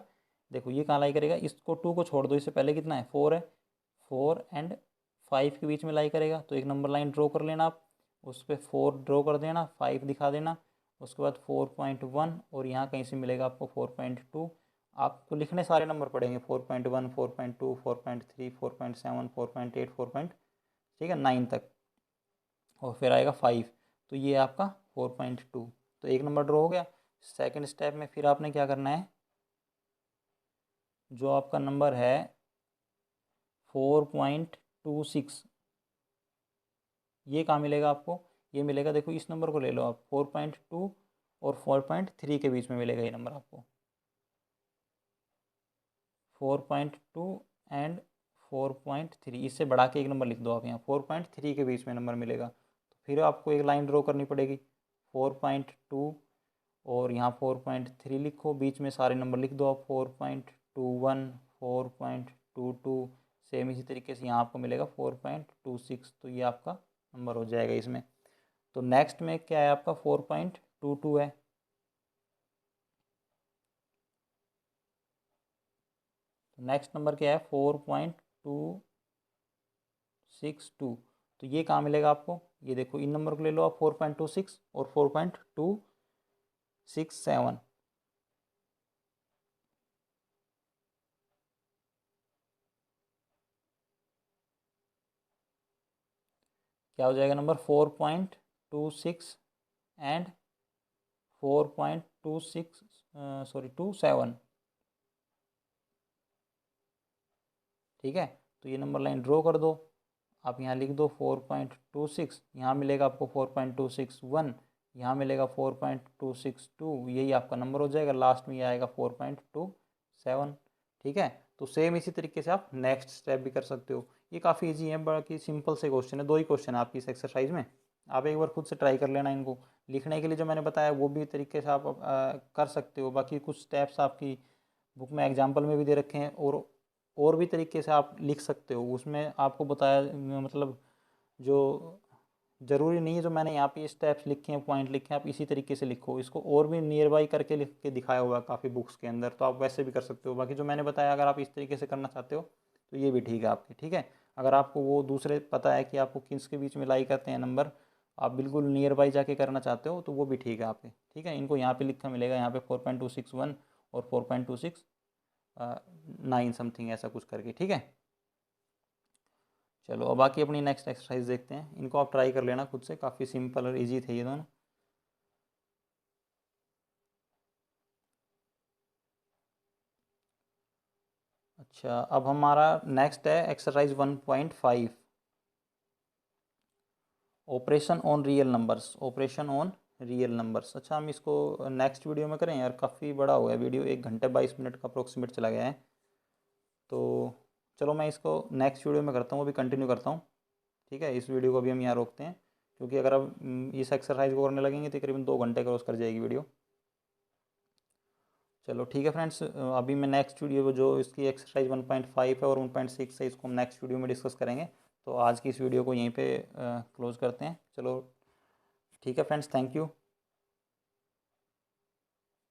देखो ये कहाँ लाई करेगा, इसको 2 को छोड़ दो, इससे पहले कितना है 4 है, 4 एंड 5 के बीच में लाई करेगा। तो एक नंबर लाइन ड्रॉ कर लेना आप, उस पर 4 ड्रॉ कर देना, 5 दिखा देना, उसके बाद 4.1 और यहाँ कहीं से मिलेगा आपको 4.2। आपको लिखने सारे नंबर पड़ेंगे 4.1, 4.2, 4.3, 4.7, 4.8, 4. ठीक है 9 तक, और फिर आएगा 5। तो ये आपका 4.2। तो एक नंबर ड्रॉ हो गया। सेकंड स्टेप में फिर आपने क्या करना है, जो आपका नंबर है 4.26, ये कहाँ मिलेगा आपको, ये मिलेगा, देखो इस नंबर को ले लो आप, 4.2 और 4.3 के बीच में मिलेगा ये नंबर आपको, 4.2 एंड 4.3, इससे बढ़ा के एक नंबर लिख दो आप यहाँ, 4.3 के बीच में नंबर मिलेगा। तो फिर आपको एक लाइन ड्रॉ करनी पड़ेगी, 4.2 और यहाँ 4.3 लिखो, बीच में सारे नंबर लिख दो आप, 4.21, 4.22, सेम इसी तरीके से यहाँ आपको मिलेगा 4.26। तो ये आपका नंबर हो जाएगा इसमें। तो नेक्स्ट में क्या है आपका 4.22 है, तो नेक्स्ट नंबर क्या है 4.262। तो ये कहाँ मिलेगा आपको, ये देखो इन नंबर को ले लो आप, 4.26 और 4.267। क्या हो जाएगा नंबर 4.26 एंड 4.26 सॉरी 27। ठीक है, तो ये नंबर लाइन ड्रॉ कर दो, आप यहाँ लिख दो 4.26, यहाँ मिलेगा आपको 4.261, यहाँ मिलेगा 4.262, यही आपका नंबर हो जाएगा। लास्ट में ये आएगा 4.27। ठीक है, तो सेम इसी तरीके से आप नेक्स्ट स्टेप भी कर सकते हो। ये काफ़ी इजी है, बाकी सिंपल से क्वेश्चन है, 2 ही क्वेश्चन है आपकी इस एक्सरसाइज में। आप एक बार खुद से ट्राई कर लेना इनको। लिखने के लिए जो मैंने बताया वो भी तरीके से आप कर सकते हो, बाकी कुछ स्टेप्स आपकी बुक में एग्जाम्पल में भी दे रखे हैं, और भी तरीके से आप लिख सकते हो। उसमें आपको बताया, मतलब जो ज़रूरी नहीं है जो मैंने यहाँ पे स्टेप्स लिखे हैं, पॉइंट लिखे हैं, आप इसी तरीके से लिखो इसको, और भी नियर बाई करके लिख के दिखाया हुआ है काफ़ी बुक्स के अंदर, तो आप वैसे भी कर सकते हो। बाकी जो मैंने बताया अगर आप इस तरीके से करना चाहते हो तो ये भी ठीक है आपके। ठीक है, अगर आपको वो दूसरे पता है कि आपको किस के बीच में लाई करते हैं नंबर, आप बिल्कुल नियर बाई जाके करना चाहते हो तो वो भी ठीक है आपके। ठीक है, इनको यहाँ पे लिखा मिलेगा, यहाँ पे 4.261 और 4.26 9 समथिंग ऐसा कुछ करके। ठीक है, चलो अब बाकी अपनी नेक्स्ट एक्सरसाइज देखते हैं। इनको आप ट्राई कर लेना खुद से, काफ़ी सिंपल और इजी थे ये दोनों। अच्छा, अब हमारा नेक्स्ट है exercise 1.5, operation on real numbers, operation on real numbers. अच्छा, हम इसको नेक्स्ट वीडियो में करें यार, काफ़ी बड़ा हो गया वीडियो, 1 घंटे 22 मिनट का अप्रोक्सीमेट चला गया है। तो चलो मैं इसको नेक्स्ट वीडियो में करता हूँ, अभी कंटिन्यू करता हूँ। ठीक है, इस वीडियो को अभी हम यहाँ रोकते हैं, क्योंकि अगर अब इस एक्सरसाइज को करने लगेंगे तो करीबन 2 घंटे क्रॉस कर जाएगी वीडियो। चलो ठीक है फ्रेंड्स, अभी मैं नेक्स्ट वीडियो जो इसकी एक्सरसाइज 1.5 है और 1.6 है, इसको हम नेक्स्ट वीडियो में डिस्कस करेंगे। तो आज की इस वीडियो को यहीं पे क्लोज़ करते हैं। चलो ठीक है फ्रेंड्स, थैंक यू।